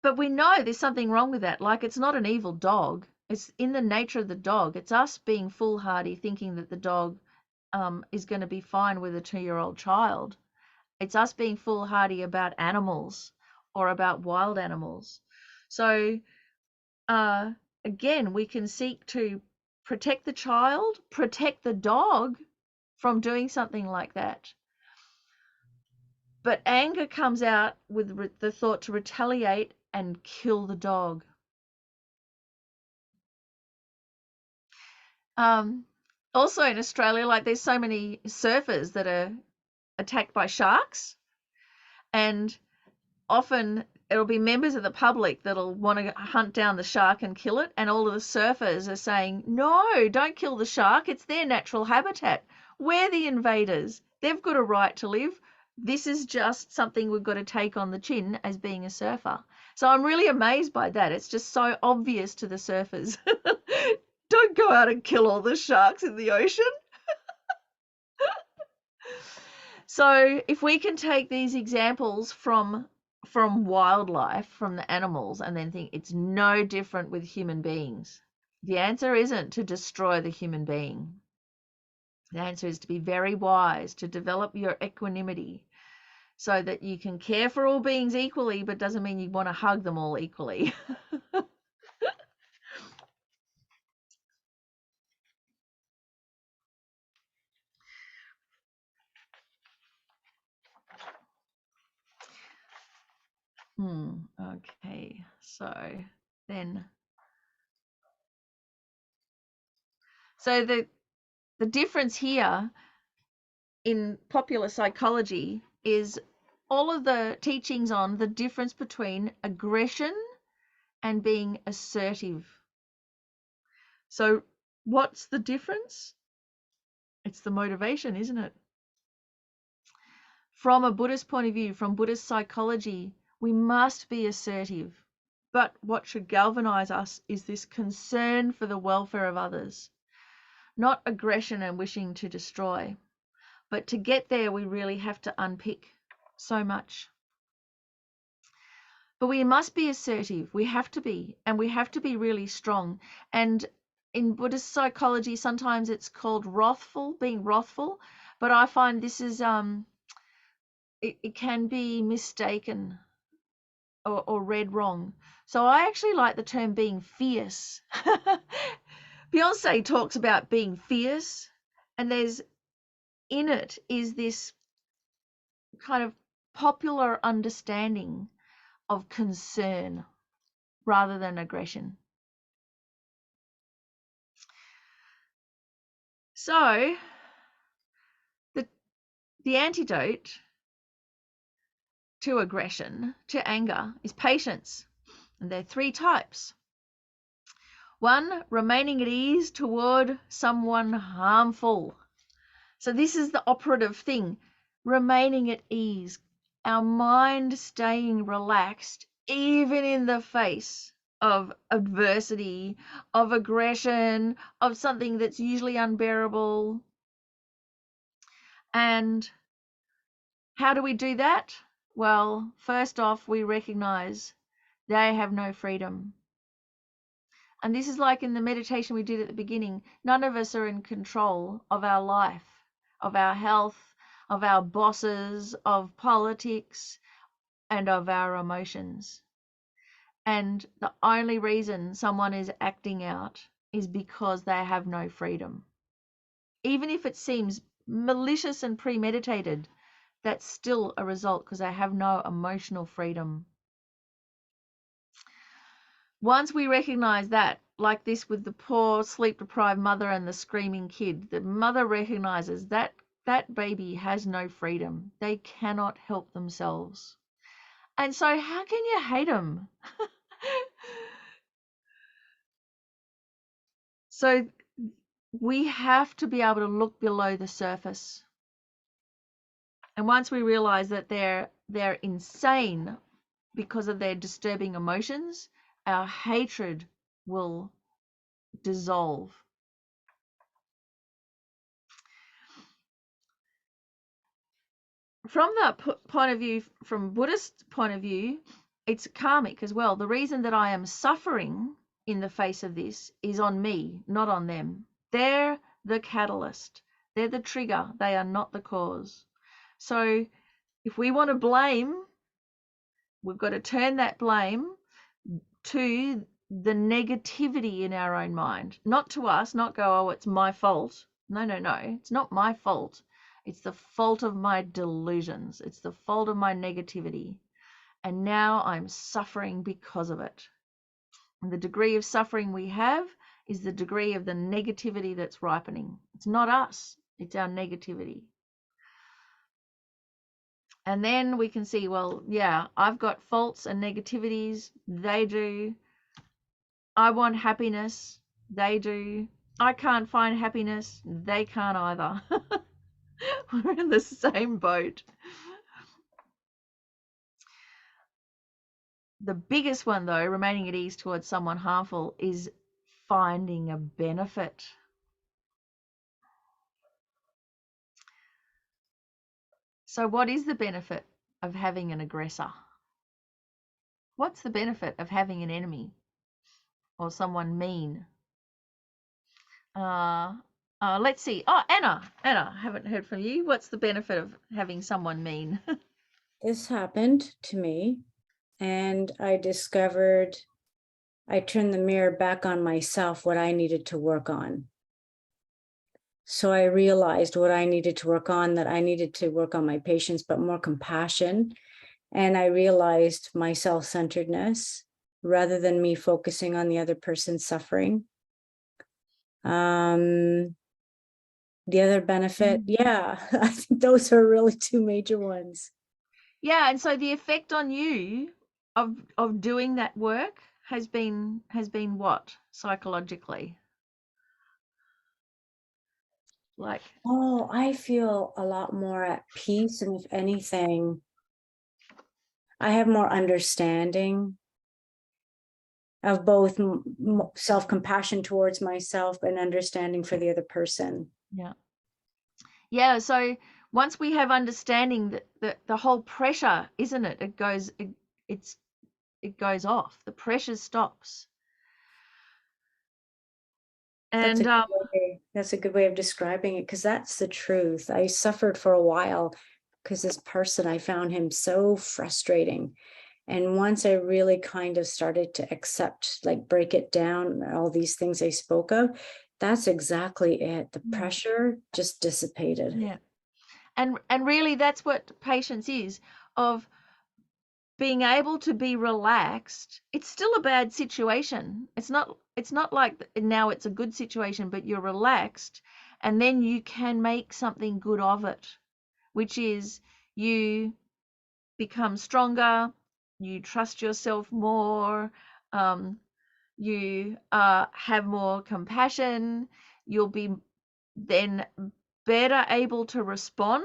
But we know there's something wrong with that. Like, it's not an evil dog. It's in the nature of the dog. It's us being foolhardy, thinking that the dog is going to be fine with a 2-year-old child. It's us being foolhardy about animals or about wild animals. So again, we can seek to protect the child, protect the dog from doing something like that. But anger comes out with the thought to retaliate and kill the dog. Also in Australia, like, there's so many surfers that are attacked by sharks, and often it'll be members of the public that'll want to hunt down the shark and kill it, and all of the surfers are saying, no, don't kill the shark, it's their natural habitat. We're the invaders. They've got a right to live. This is just something we've got to take on the chin as being a surfer. So I'm really amazed by that. It's just so obvious to the surfers. Don't go out and kill all the sharks in the ocean. So if we can take these examples from wildlife, from the animals, and then think it's no different with human beings. The answer isn't to destroy the human being. The answer is to be very wise, to develop your equanimity so that you can care for all beings equally, but doesn't mean you want to hug them all equally. Okay, so the difference here in popular psychology is all of the teachings on the difference between aggression and being assertive. So what's the difference? It's the motivation, isn't it? From a Buddhist point of view, from Buddhist psychology, we must be assertive. But what should galvanize us is this concern for the welfare of others, not aggression and wishing to destroy. But to get there, we really have to unpick so much. But we must be assertive. We have to be, and we have to be really strong. And in Buddhist psychology, sometimes it's called wrathful, being wrathful, but I find this is it can be mistaken or read wrong. So I actually like the term being fierce. Beyonce talks about being fierce, and there's in it is this kind of popular understanding of concern rather than aggression. So the antidote to aggression, to anger, is patience. And there are 3 types. 1, remaining at ease toward someone harmful. So this is the operative thing, remaining at ease, our mind staying relaxed, even in the face of adversity, of aggression, of something that's usually unbearable. And how do we do that? Well, first off, we recognize they have no freedom. And this is like in the meditation we did at the beginning. None of us are in control of our life, of our health, of our bosses, of politics, and of our emotions. And the only reason someone is acting out is because they have no freedom. Even if it seems malicious and premeditated, that's still a result because they have no emotional freedom. Once we recognize that, like this with the poor sleep-deprived mother and the screaming kid, the mother recognizes that that baby has no freedom. They cannot help themselves. And so how can you hate them? So we have to be able to look below the surface. And once we realize that they're insane because of their disturbing emotions, our hatred will dissolve. From that point of view, from Buddhist point of view, it's karmic as well. The reason that I am suffering in the face of this is on me, not on them. They're the catalyst. They're the trigger. They are not the cause. So if we want to blame, we've got to turn that blame to the negativity in our own mind, not to us, not go, oh, it's my fault. No, it's not my fault. It's the fault of my delusions. It's the fault of my negativity. And now I'm suffering because of it. And the degree of suffering we have is the degree of the negativity that's ripening. It's not us, it's our negativity. And then we can see, well, yeah, I've got faults and negativities. They do. I want happiness. They do. I can't find happiness. They can't either. We're in the same boat. The biggest one, though, remaining at ease towards someone harmful, is finding a benefit. So what is the benefit of having an aggressor? What's the benefit of having an enemy or someone mean? Let's see. Oh, Anna, I haven't heard from you. What's the benefit of having someone mean? This happened to me, and I discovered I turned the mirror back on myself, what I needed to work on. So I realized what I needed to work on, that I needed to work on my patience, but more compassion. And I realized my self-centeredness rather than me focusing on the other person's suffering. The other benefit, yeah, I think those are really 2 major ones. Yeah, and so the effect on you of doing that work has been what psychologically? Like, Oh, I feel a lot more at peace, and if anything, I have more understanding of both self-compassion towards myself and understanding for the other person. yeah. So once we have understanding that the whole pressure, isn't it? It goes off. The pressure stops. That's a And good way. That's a good way of describing it, because that's the truth. I suffered for a while because this person, I found him so frustrating. And once I really kind of started to accept, like break it down, all these things I spoke of, that's exactly it. The pressure just dissipated. yeah, and really that's what patience is, of being able to be relaxed. It's still a bad situation. It's not like now it's a good situation, but you're relaxed, and then you can make something good of it, which is you become stronger, you trust yourself more, you have more compassion, you'll be then better able to respond,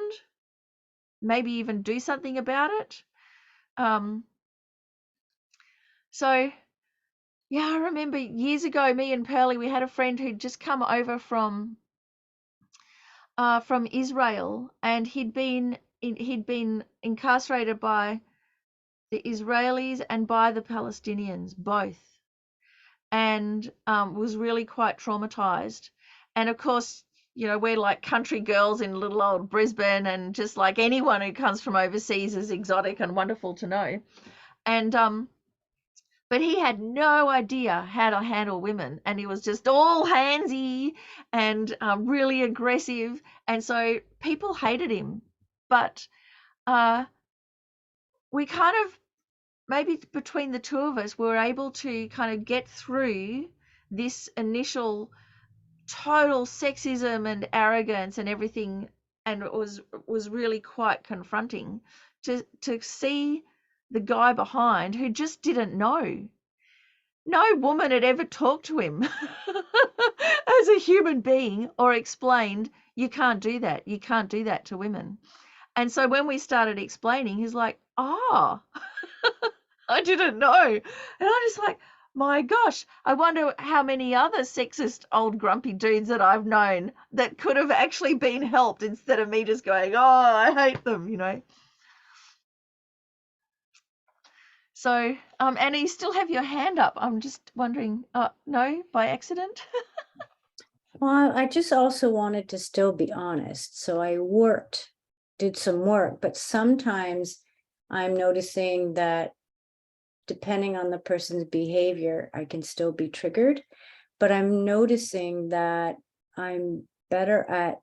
maybe even do something about it. So yeah, I remember years ago, me and Pearlie, we had a friend who'd just come over from Israel, and he'd been incarcerated by the Israelis and by the Palestinians both, and was really quite traumatized. And of course, you know, we're like country girls in little old Brisbane, and just like anyone who comes from overseas is exotic and wonderful to know. And but he had no idea how to handle women, and he was just all handsy and really aggressive, and so people hated him. But we kind of, maybe between the two of us, we were able to kind of get through this initial total sexism and arrogance and everything, and it was really quite confronting to see the guy behind who just didn't know. No woman had ever talked to him as a human being or explained, you can't do that. You can't do that to women. And so when we started explaining, he's like, oh, I didn't know. And I'm just like, my gosh, I wonder how many other sexist old grumpy dudes that I've known that could have actually been helped, instead of me just going, oh, I hate them, you know. So, Anna, you still have your hand up. I'm just wondering, no, by accident? Well, I just also wanted to still be honest. So I did some work, but sometimes I'm noticing that depending on the person's behavior, I can still be triggered. But I'm noticing that I'm better at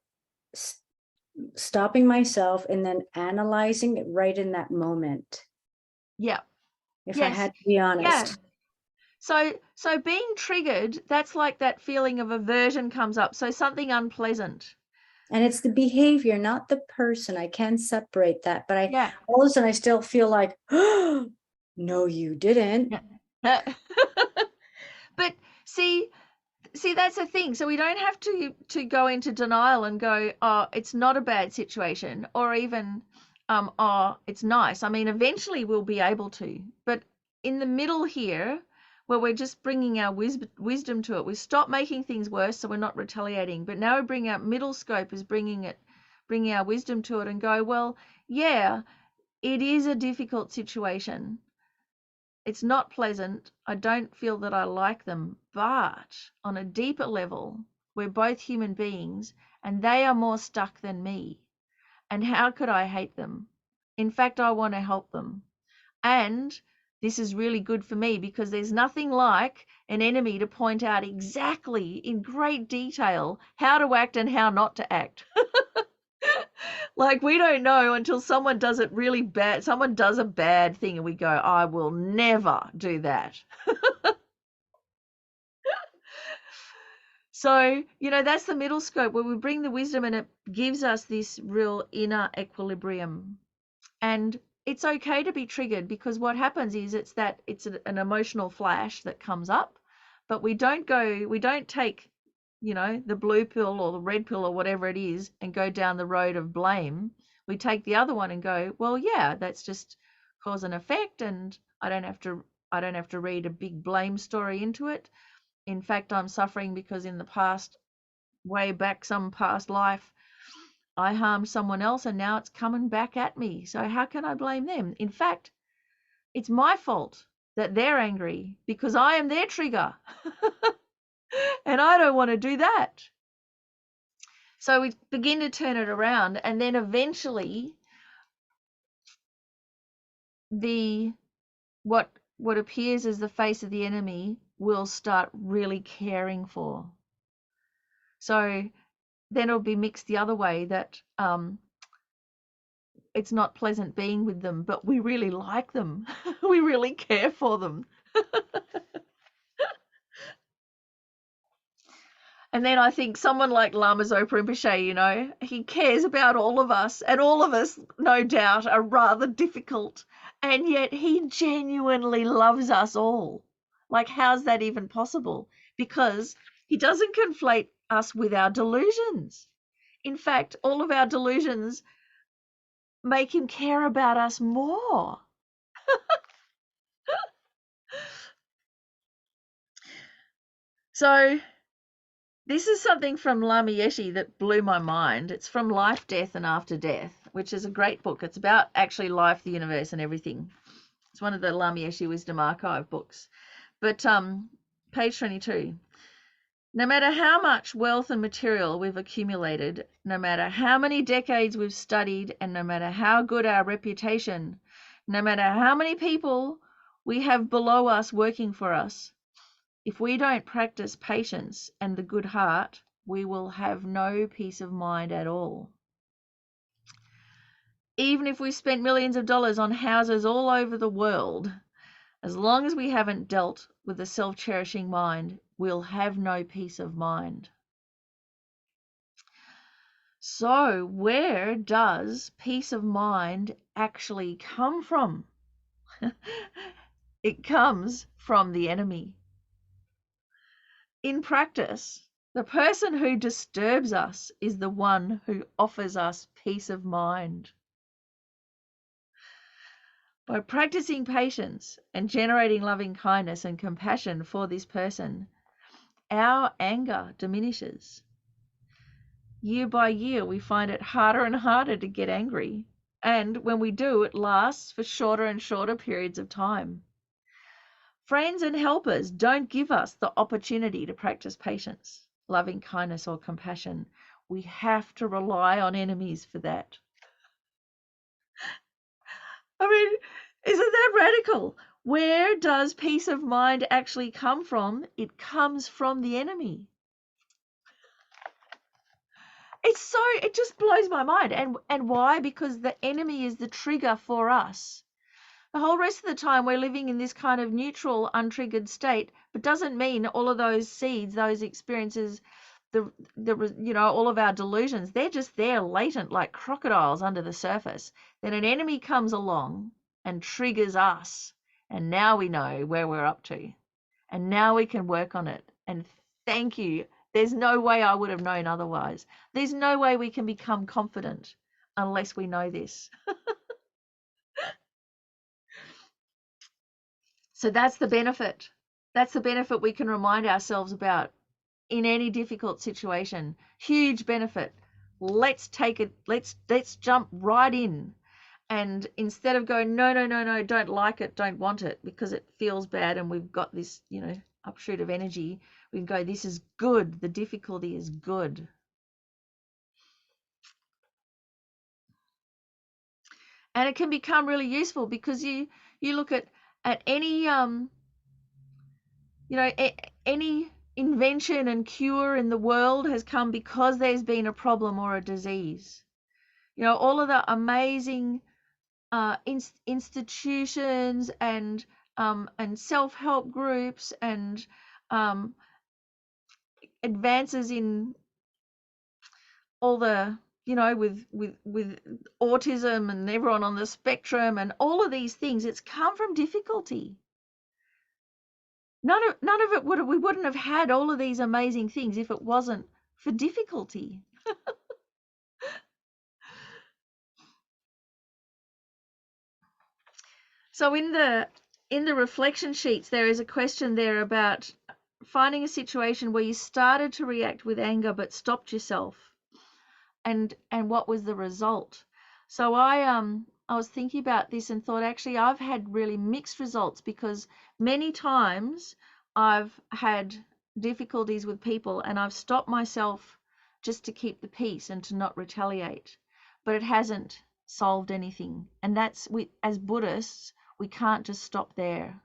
stopping myself and then analyzing it right in that moment. Yeah. If I Yes. had to be Yeah. honest. So being triggered, that's like that feeling of aversion comes up. So something unpleasant. And it's the behavior, not the person. I can separate that, but Yeah. all of a sudden I still feel like, oh, no, you didn't. Yeah. But see, that's the thing. So we don't have to go into denial and go, oh, it's not a bad situation, or even oh, it's nice. I mean, eventually we'll be able to, but in the middle here, where we're just bringing our wisdom to it, we stop making things worse, so we're not retaliating, but now we bring our middle scope is bringing our wisdom to it and go, well, yeah, it is a difficult situation. It's not pleasant. I don't feel that I like them, but on a deeper level, we're both human beings, and they are more stuck than me. And how could I hate them? In fact, I want to help them. And this is really good for me, because there's nothing like an enemy to point out exactly in great detail how to act and how not to act. Like, we don't know until someone does it really bad. Someone does a bad thing and we go, I will never do that. So, you know, that's the middle scope where we bring the wisdom, and it gives us this real inner equilibrium. And it's okay to be triggered, because what happens is it's an emotional flash that comes up, but we don't take, you know, the blue pill or the red pill or whatever it is and go down the road of blame. We take the other one and go, well, yeah, that's just cause and effect, and I don't have to read a big blame story into it. In fact, I'm suffering because in the past, way back, some past life, I harmed someone else, and now it's coming back at me. So how can I blame them? In fact, it's my fault that they're angry, because I am their trigger. And I don't want to do that. So we begin to turn it around, and then eventually what appears as the face of the enemy will start really caring for. So then it'll be mixed the other way, that it's not pleasant being with them, but we really like them. We really care for them. And then I think someone like Lama Zopa Rinpoche, you know, he cares about all of us, and all of us, no doubt, are rather difficult, and yet he genuinely loves us all. Like, how's that even possible? Because he doesn't conflate us with our delusions. In fact, all of our delusions make him care about us more. So this is something from Lama Yeshe that blew my mind. It's from Life, Death, and After Death, which is a great book. It's about actually life, the universe, and everything. It's one of the Lama Yeshe Wisdom Archive books. But page 22. No matter how much wealth and material we've accumulated, no matter how many decades we've studied, and no matter how good our reputation, no matter how many people we have below us working for us, if we don't practice patience and the good heart, we will have no peace of mind at all. Even if we spent millions of dollars on houses all over the world, as long as we haven't dealt with a self-cherishing mind, we'll have no peace of mind. So, where does peace of mind actually come from? It comes from the enemy. In practice, the person who disturbs us is the one who offers us peace of mind. By practicing patience and generating loving kindness and compassion for this person, our anger diminishes. Year by year, we find it harder and harder to get angry. And when we do, it lasts for shorter and shorter periods of time. Friends and helpers don't give us the opportunity to practice patience, loving kindness, or compassion. We have to rely on enemies for that. I mean, isn't that radical? Where does peace of mind actually come from? It comes from the enemy. It just blows my mind. And why? Because the enemy is the trigger for us. The whole rest of the time we're living in this kind of neutral, untriggered state, but doesn't mean all of those seeds, those experiences, all of our delusions, they're just there latent like crocodiles under the surface. Then an enemy comes along and triggers us, and now we know where we're up to, and now we can work on it. And thank you. There's no way I would have known otherwise. There's no way we can become confident unless we know this. So that's the benefit. That's the benefit we can remind ourselves about in any difficult situation. Huge benefit. Let's take it. Let's jump right in. And instead of going, no, don't like it, don't want it, because it feels bad and we've got this, upshoot of energy, we can go, this is good. The difficulty is good. And it can become really useful because you look at any any invention and cure in the world has come because there's been a problem or a disease. All of the amazing institutions and self-help groups and advances in all the with autism and everyone on the spectrum and all of these things, it's come from difficulty. None of it we wouldn't have had all of these amazing things if it wasn't for difficulty. So in the reflection sheets, there is a question there about finding a situation where you started to react with anger but stopped yourself, and what was the result. So I was thinking about this and thought, actually, I've had really mixed results, because many times I've had difficulties with people, and I've stopped myself just to keep the peace and to not retaliate, but it hasn't solved anything. And that's, we as Buddhists, we can't just stop there.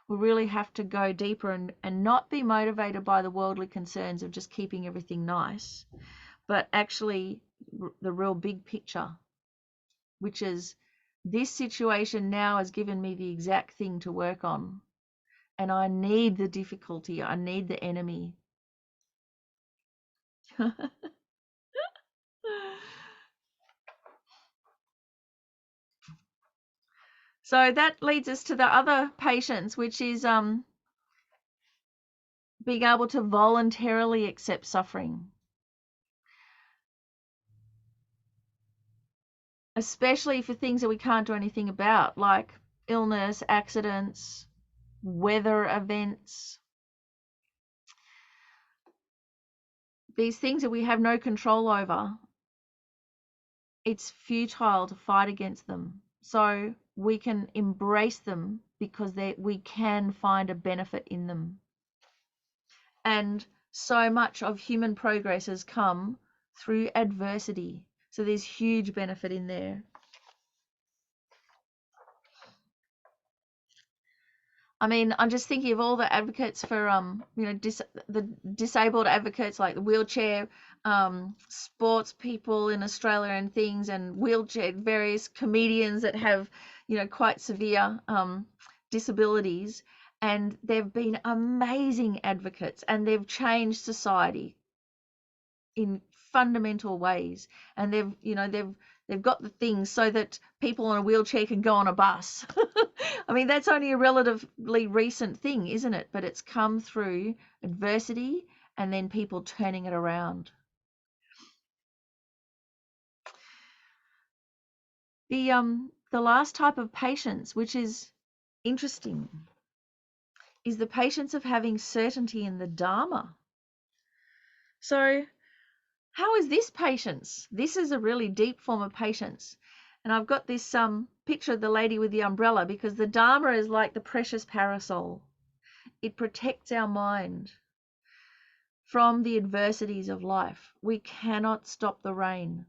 We really have to go deeper and not be motivated by the worldly concerns of just keeping everything nice, but actually the real big picture, which is this situation now has given me the exact thing to work on. And I need the difficulty. I need the enemy. So that leads us to the other patience, which is being able to voluntarily accept suffering, especially for things that we can't do anything about, like illness, accidents, weather events, these things that we have no control over. It's futile to fight against them. So we can embrace them because we can find a benefit in them. And so much of human progress has come through adversity. So there's huge benefit in there. I mean, I'm just thinking of all the advocates for, the disabled advocates, like the wheelchair sports people in Australia and things, and wheelchair, various comedians that have, quite severe disabilities. And they've been amazing advocates, and they've changed society in fundamental ways. And they've got the things so that people in a wheelchair can go on a bus. I mean, that's only a relatively recent thing, isn't it? But it's come through adversity and then people turning it around. The last type of patience, which is interesting, is the patience of having certainty in the Dharma. So how is this patience? This is a really deep form of patience. And I've got this picture of the lady with the umbrella, because the Dharma is like the precious parasol. It protects our mind from the adversities of life. We cannot stop the rain.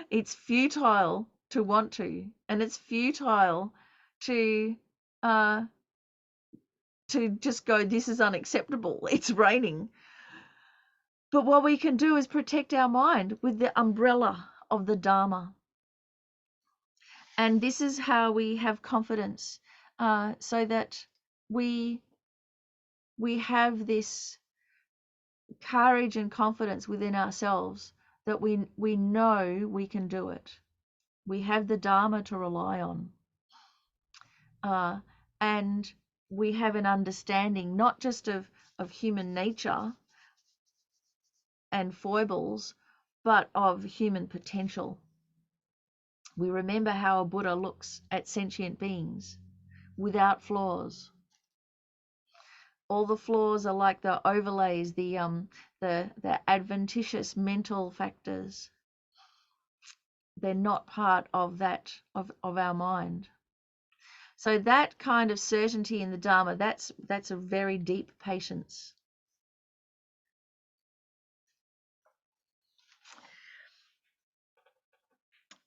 It's futile to want to, and it's futile to just go, this is unacceptable, it's raining. But what we can do is protect our mind with the umbrella of the Dharma. And this is how we have confidence, so that we have this courage and confidence within ourselves that we know we can do it. We have the Dharma to rely on. And we have an understanding not just of human nature and foibles, but of human potential. We remember how a Buddha looks at sentient beings without flaws. All the flaws are like the overlays, the adventitious mental factors. They're not part of that of our mind. So that kind of certainty in the Dharma, that's a very deep patience.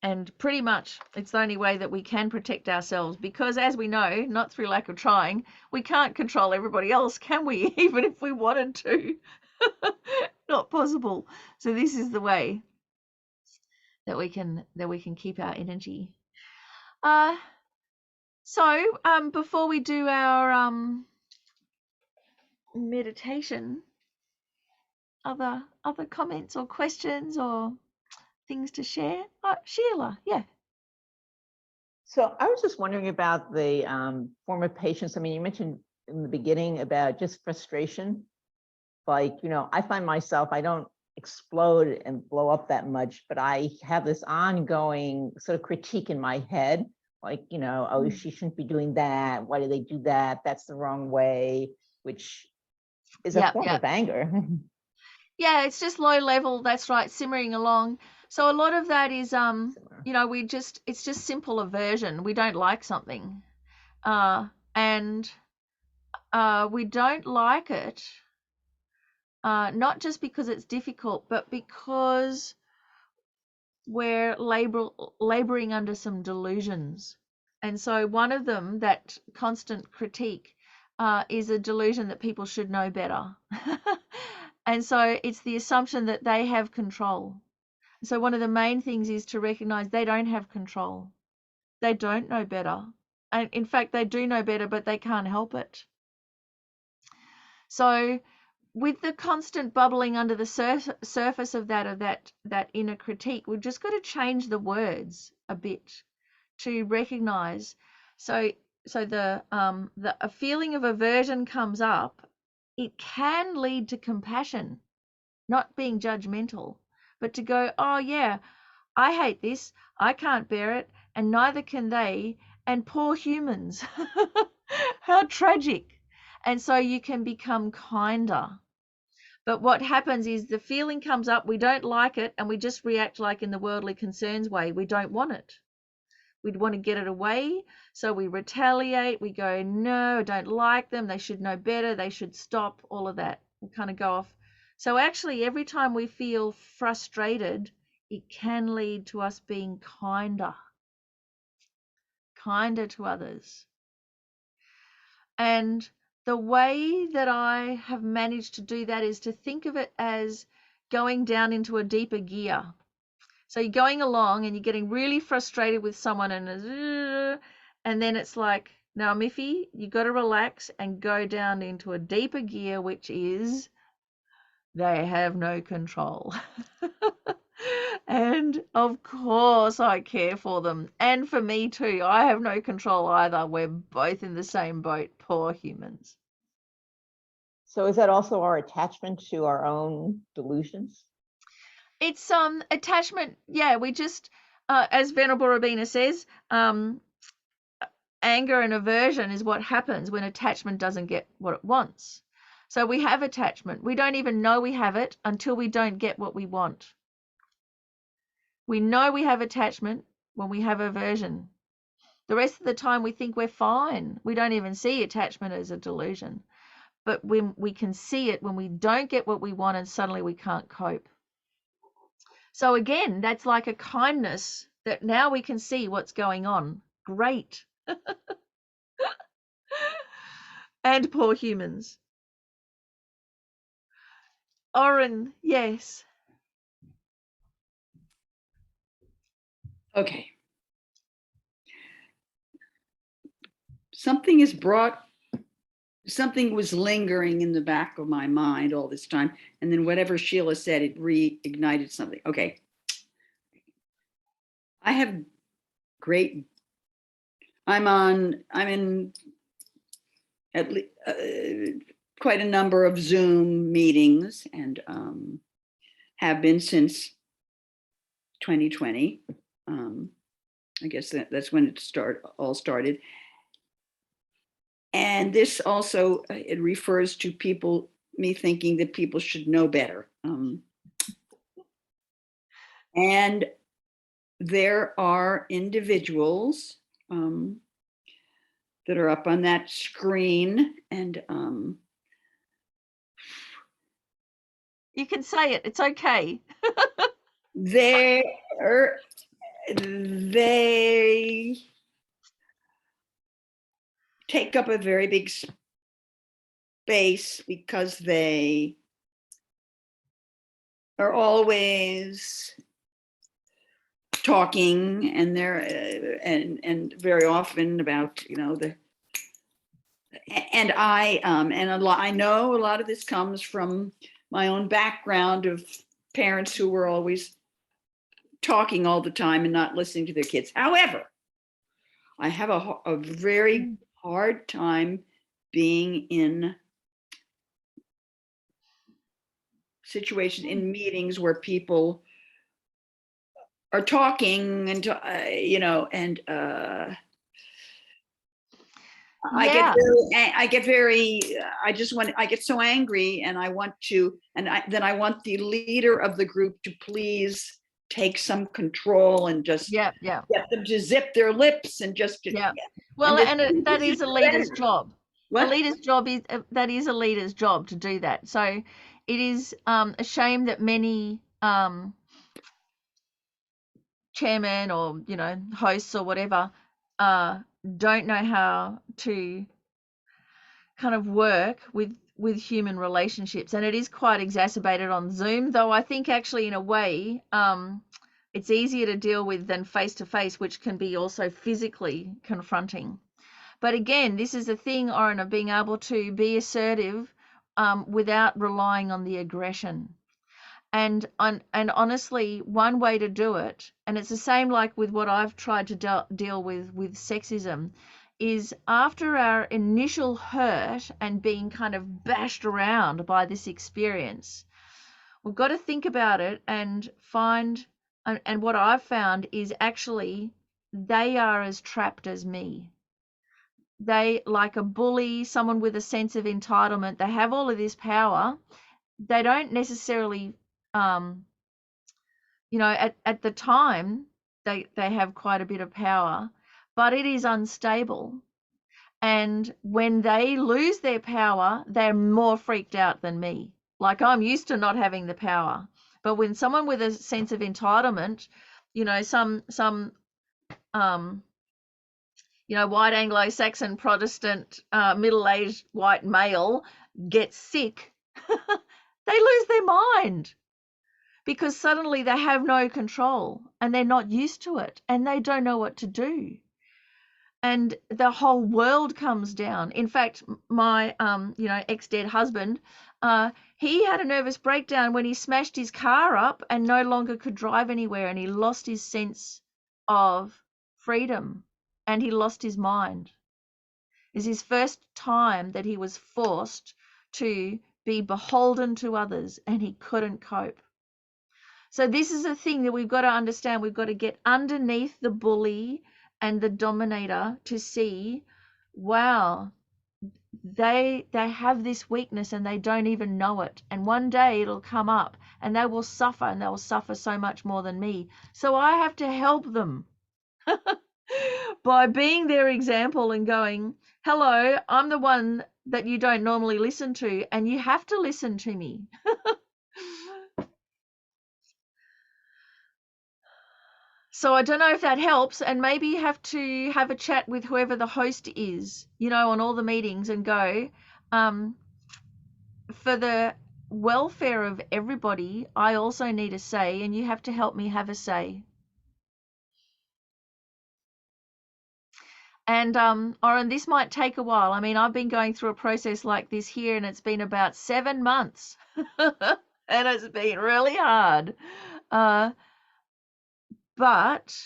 And pretty much it's the only way that we can protect ourselves, because as we know, not through lack of trying, we can't control everybody else, can we? Even if we wanted to. Not possible. So this is the way that we can keep our energy. So before we do our meditation, other comments or questions or things to share? Sheila, yeah. So I was just wondering about the form of patience. I mean, you mentioned in the beginning about just frustration. Like, I find myself, I don't explode and blow up that much, but I have this ongoing sort of critique in my head. Like, oh, she shouldn't be doing that. Why do they do that? That's the wrong way, which is a form of anger. Yeah, it's just low level. That's right, simmering along. So a lot of that is, it's just simple aversion. We don't like something. And we don't like it, not just because it's difficult, but because we're laboring under some delusions. And so one of them, that constant critique, is a delusion that people should know better. And so it's the assumption that they have control. So one of the main things is to recognize they don't have control. They don't know better. And in fact, they do know better, but they can't help it. So with the constant bubbling under the surface of that inner critique, we've just got to change the words a bit to recognize. So a feeling of aversion comes up. It can lead to compassion, not being judgmental, but to go, oh yeah, I hate this, I can't bear it, and neither can they, and poor humans. How tragic. And so you can become kinder. But what happens is the feeling comes up, we don't like it, and we just react like in the worldly concerns way. We don't want it. We'd want to get it away, so we retaliate. We go, no, I don't like them. They should know better. They should stop, all of that. We kind of go off. So actually, every time we feel frustrated, it can lead to us being kinder to others. And the way that I have managed to do that is to think of it as going down into a deeper gear. So you're going along and you're getting really frustrated with someone, and then it's like, now, Miffi, you got to relax and go down into a deeper gear, which is they have no control. And of course I care for them. And for me too. I have no control either. We're both in the same boat. Poor humans. So is that also our attachment to our own delusions? It's attachment. Yeah, we just, as Venerable Robina says, anger and aversion is what happens when attachment doesn't get what it wants. So we have attachment. We don't even know we have it until we don't get what we want. We know we have attachment when we have aversion. The rest of the time we think we're fine. We don't even see attachment as a delusion. But when we can see it when we don't get what we want and suddenly we can't cope. So again, that's like a kindness that now we can see what's going on. Great. And poor humans. Oren, yes. Okay. Something was lingering in the back of my mind all this time. And then whatever Sheila said, it reignited something. Okay. I have I'm in at least quite a number of Zoom meetings, and have been since 2020. I guess that's when it all started. And this also, it refers to me thinking that people should know better. And there are individuals that are up on that screen, and you can say it. It's okay. they take up a very big space because they are always talking, and they're and very often about, you know, I know a lot of this comes from my own background of parents who were always talking all the time and not listening to their kids. However, I have a very hard time being in situations, in meetings where people are talking and I get so angry, and I want the leader of the group to please take some control and just get them to zip their lips and just well, and that is a leader's job. A What? leader's job is that is a leader's job to do that. So it is a shame that many chairmen or hosts or whatever don't know how to kind of work with human relationships, and it is quite exacerbated on Zoom, though I think actually in a way it's easier to deal with than face to face, which can be also physically confronting. But again, this is a thing, Oren, of being able to be assertive without relying on the aggression. And honestly, one way to do it, and it's the same like with what I've tried to deal with sexism, is after our initial hurt and being kind of bashed around by this experience, we've got to think about it and find, and what I've found is actually they are as trapped as me. They, like a bully, someone with a sense of entitlement, they have all of this power. They don't necessarily at the time they have quite a bit of power, but it is unstable. And when they lose their power, they're more freaked out than me. Like, I'm used to not having the power. But when someone with a sense of entitlement, some white Anglo-Saxon Protestant middle-aged white male gets sick, they lose their mind, because suddenly they have no control and they're not used to it and they don't know what to do. And the whole world comes down. In fact, my ex-dead husband, he had a nervous breakdown when he smashed his car up and no longer could drive anywhere, and he lost his sense of freedom and he lost his mind. It's his first time that he was forced to be beholden to others and he couldn't cope. So this is a thing that we've got to understand. We've got to get underneath the bully and the dominator to see, wow, they have this weakness and they don't even know it. And one day it'll come up and they will suffer, and they will suffer so much more than me. So I have to help them by being their example and going, hello, I'm the one that you don't normally listen to, and you have to listen to me. So I don't know if that helps, and maybe you have to have a chat with whoever the host is, on all the meetings, and go, for the welfare of everybody, I also need a say, and you have to help me have a say. And Oren, this might take a while. I mean, I've been going through a process like this here, and it's been about 7 months, and it's been really hard. But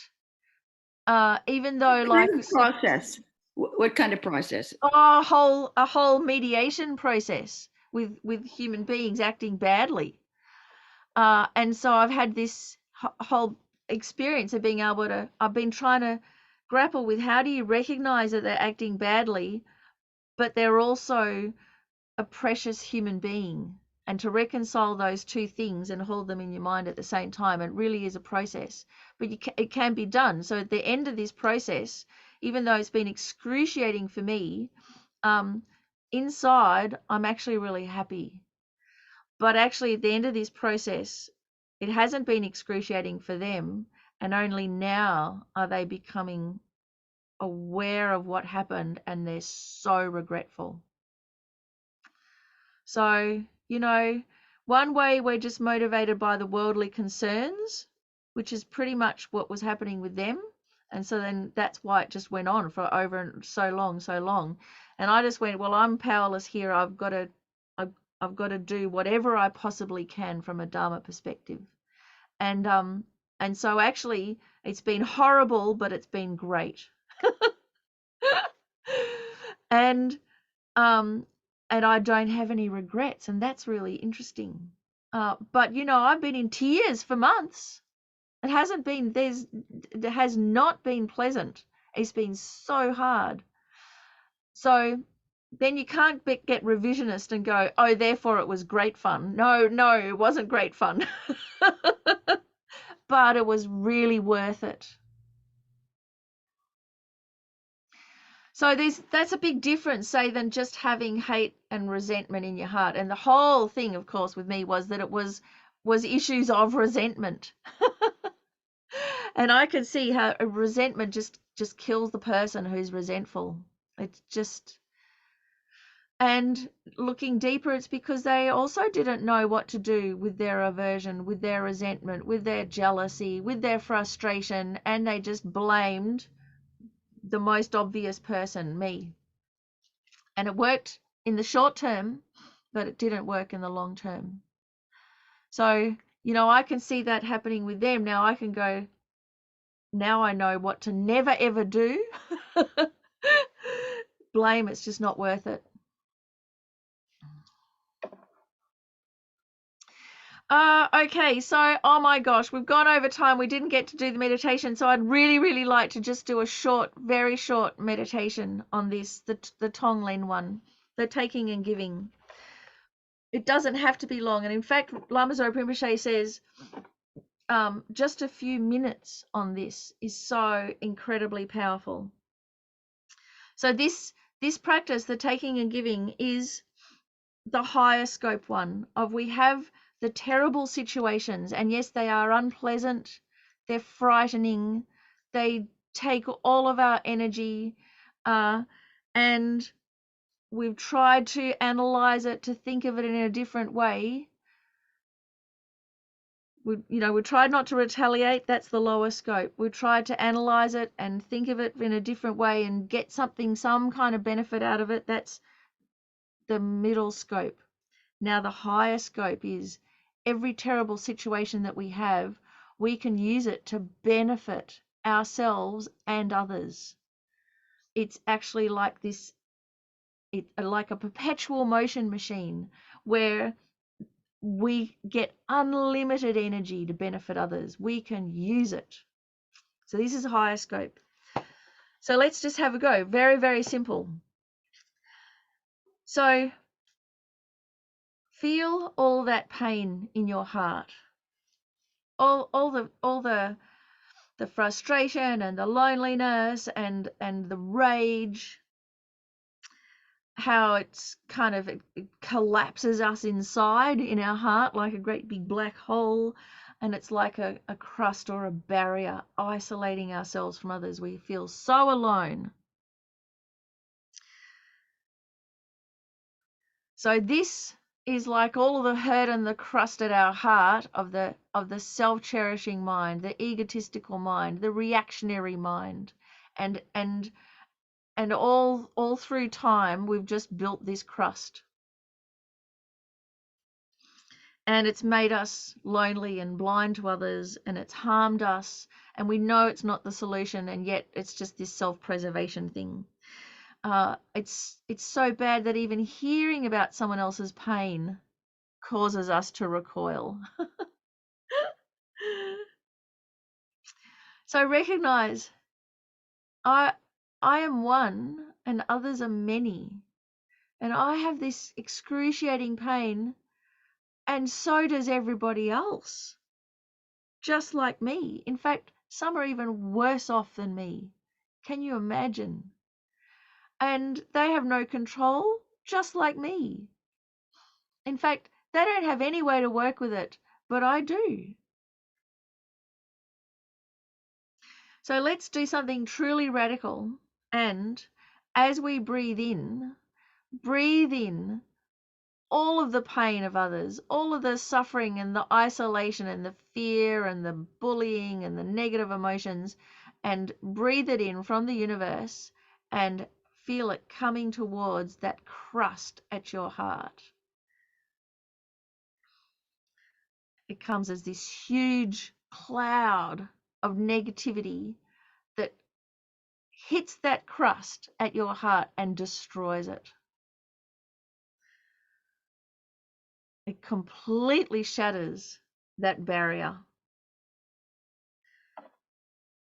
even though, What kind of process? What kind of process? a whole mediation process with human beings acting badly, and so I've had this whole experience of being able to, I've been trying to grapple with, how do you recognize that they're acting badly, but they're also a precious human being, and to reconcile those two things and hold them in your mind at the same time. It really is a process, but it can be done. So at the end of this process, even though it's been excruciating for me, inside I'm actually really happy. But actually at the end of this process, it hasn't been excruciating for them, and only now are they becoming aware of what happened, and they're so regretful. So, one way we're just motivated by the worldly concerns, which is pretty much what was happening with them. And so then that's why it just went on for over so long. And I just went, well, I'm powerless here. I've got to do whatever I possibly can from a Dharma perspective. And so actually it's been horrible, but it's been great. And I don't have any regrets, and that's really interesting. But I've been in tears for months. It has not been pleasant. It's been so hard. So then you can't get revisionist and go, oh, therefore it was great fun. No, it wasn't great fun. But it was really worth it. So that's a big difference, say, than just having hate and resentment in your heart. And the whole thing, of course, with me was that it was issues of resentment. And I could see how resentment just kills the person who's resentful. It's just, and looking deeper, it's because they also didn't know what to do with their aversion, with their resentment, with their jealousy, with their frustration, and they just blamed the most obvious person, me. And it worked in the short term, but it didn't work in the long term. So, I can see that happening with them. Now I can go, now I know what to never ever do. Blame, it's just not worth it. Okay, so, oh my gosh, we've gone over time. We didn't get to do the meditation, so I'd really, really like to just do a short, very short meditation on this, the Tonglen one, the taking and giving. It doesn't have to be long, and in fact, Lama Zopa Rinpoche says just a few minutes on this is so incredibly powerful. So this practice, the taking and giving, is the higher scope one of we have the terrible situations, and yes, they are unpleasant, they're frightening, they take all of our energy, and we've tried to analyze it, to think of it in a different way. We tried not to retaliate, that's the lower scope. We tried to analyze it and think of it in a different way and get some kind of benefit out of it, that's the middle scope. Now the higher scope is every terrible situation that we have, we can use it to benefit ourselves and others. It's actually like this, like a perpetual motion machine where we get unlimited energy to benefit others. We can use it. So this is a higher scope. So let's just have a go. Very, very simple. So feel all that pain in your heart. All the frustration and the loneliness and the rage, how it's kind of, it collapses us inside in our heart like a great big black hole, and it's like a crust or a barrier isolating ourselves from others. We feel so alone. So this is like all of the hurt and the crust at our heart of the self-cherishing mind, the egotistical mind, the reactionary mind, and all through time we've just built this crust, and it's made us lonely and blind to others, and it's harmed us, and we know it's not the solution, and yet it's just this self-preservation thing. It's so bad that even hearing about someone else's pain causes us to recoil. So recognize, I am one and others are many, and I have this excruciating pain, and so does everybody else, just like me. In fact, some are even worse off than me. Can you imagine? And they have no control, just like me. In fact, they don't have any way to work with it, but I do. So let's do something truly radical. And as we breathe in all of the pain of others, all of the suffering and the isolation and the fear and the bullying and the negative emotions, and breathe it in from the universe and feel it coming towards that crust at your heart. It comes as this huge cloud of negativity that hits that crust at your heart and destroys it. It completely shatters that barrier.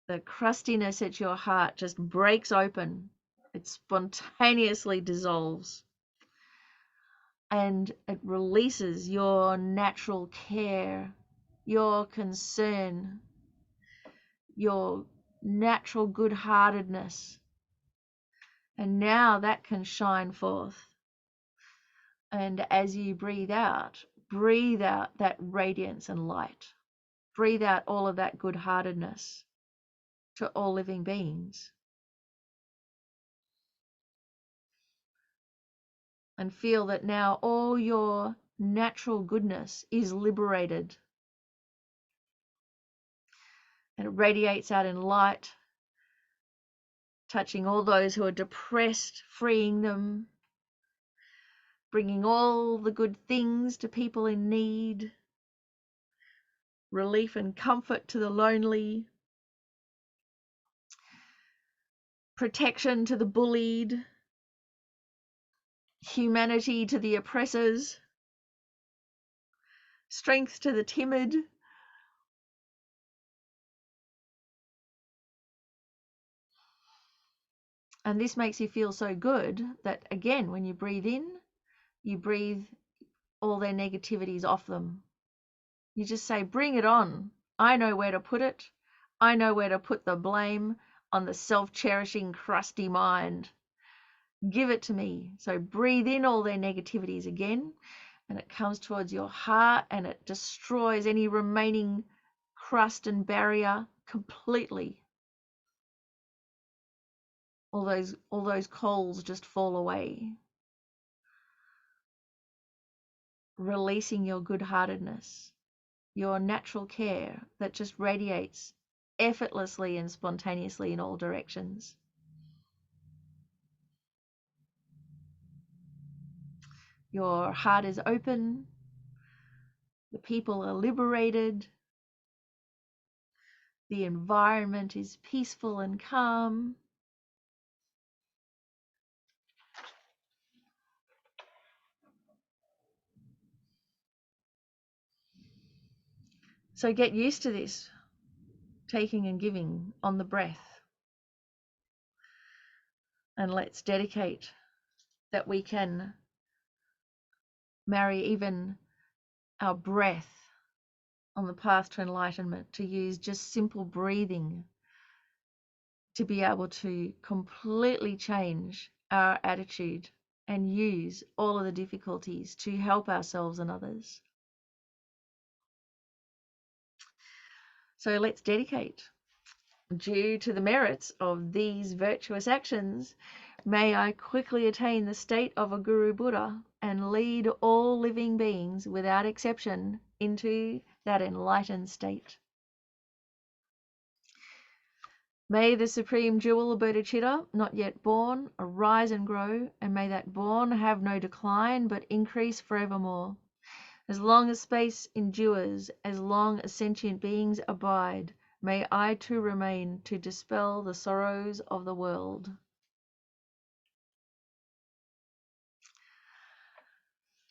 The crustiness at your heart just breaks open. It spontaneously dissolves. And it releases your natural care, your concern, your natural good-heartedness. And now that can shine forth. And as you breathe out that radiance and light. Breathe out all of that good-heartedness to all living beings. And feel that now all your natural goodness is liberated. And it radiates out in light, touching all those who are depressed, freeing them, bringing all the good things to people in need, relief and comfort to the lonely, protection to the bullied, humanity to the oppressors, strength to the timid. And this makes you feel so good that, again, when you breathe in, you breathe all their negativities off them. You just say, bring it on. I know where to put it. I know where to put the blame on the self-cherishing, crusty mind. Give it to me. So breathe in all their negativities again, and it comes towards your heart and it destroys any remaining crust and barrier completely. All those coals just fall away. Releasing your good-heartedness, your natural care that just radiates effortlessly and spontaneously in all directions. Your heart is open. The people are liberated. The environment is peaceful and calm. So get used to this, taking and giving on the breath. And let's dedicate that we can marry even our breath on the path to enlightenment, to use just simple breathing to be able to completely change our attitude and use all of the difficulties to help ourselves and others. So let's dedicate. Due to the merits of these virtuous actions, may I quickly attain the state of a Guru Buddha and lead all living beings without exception into that enlightened state. May the supreme jewel bodhicitta, not yet born, arise and grow, and may that born have no decline but increase forevermore. As long as space endures, as long as sentient beings abide, may I too remain to dispel the sorrows of the world.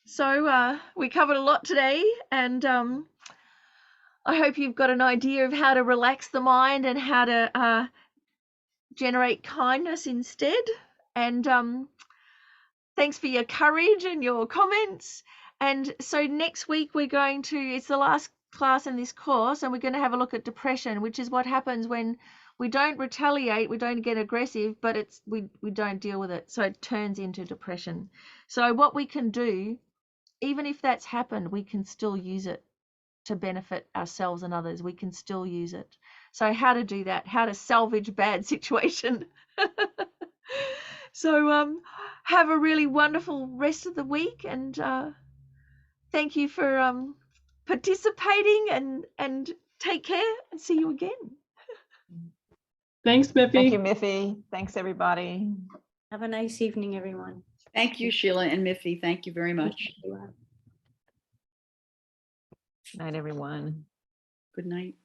So we covered a lot today, and I hope you've got an idea of how to relax the mind and how to generate kindness instead. And thanks for your courage and your comments. And so next week it's the last class in this course, and we're going to have a look at depression, which is what happens when we don't retaliate, we don't get aggressive, but we don't deal with it. So it turns into depression. So what we can do, even if that's happened, we can still use it to benefit ourselves and others. We can still use it. So how to do that, how to salvage bad situation. So have a really wonderful rest of the week, and thank you for participating, and take care, and see you again. Thanks, Miffi. Thank you, Miffi. Thanks, everybody. Have a nice evening, everyone. Thank you, Sheila and Miffi. Thank you very much. Night, everyone. Good night.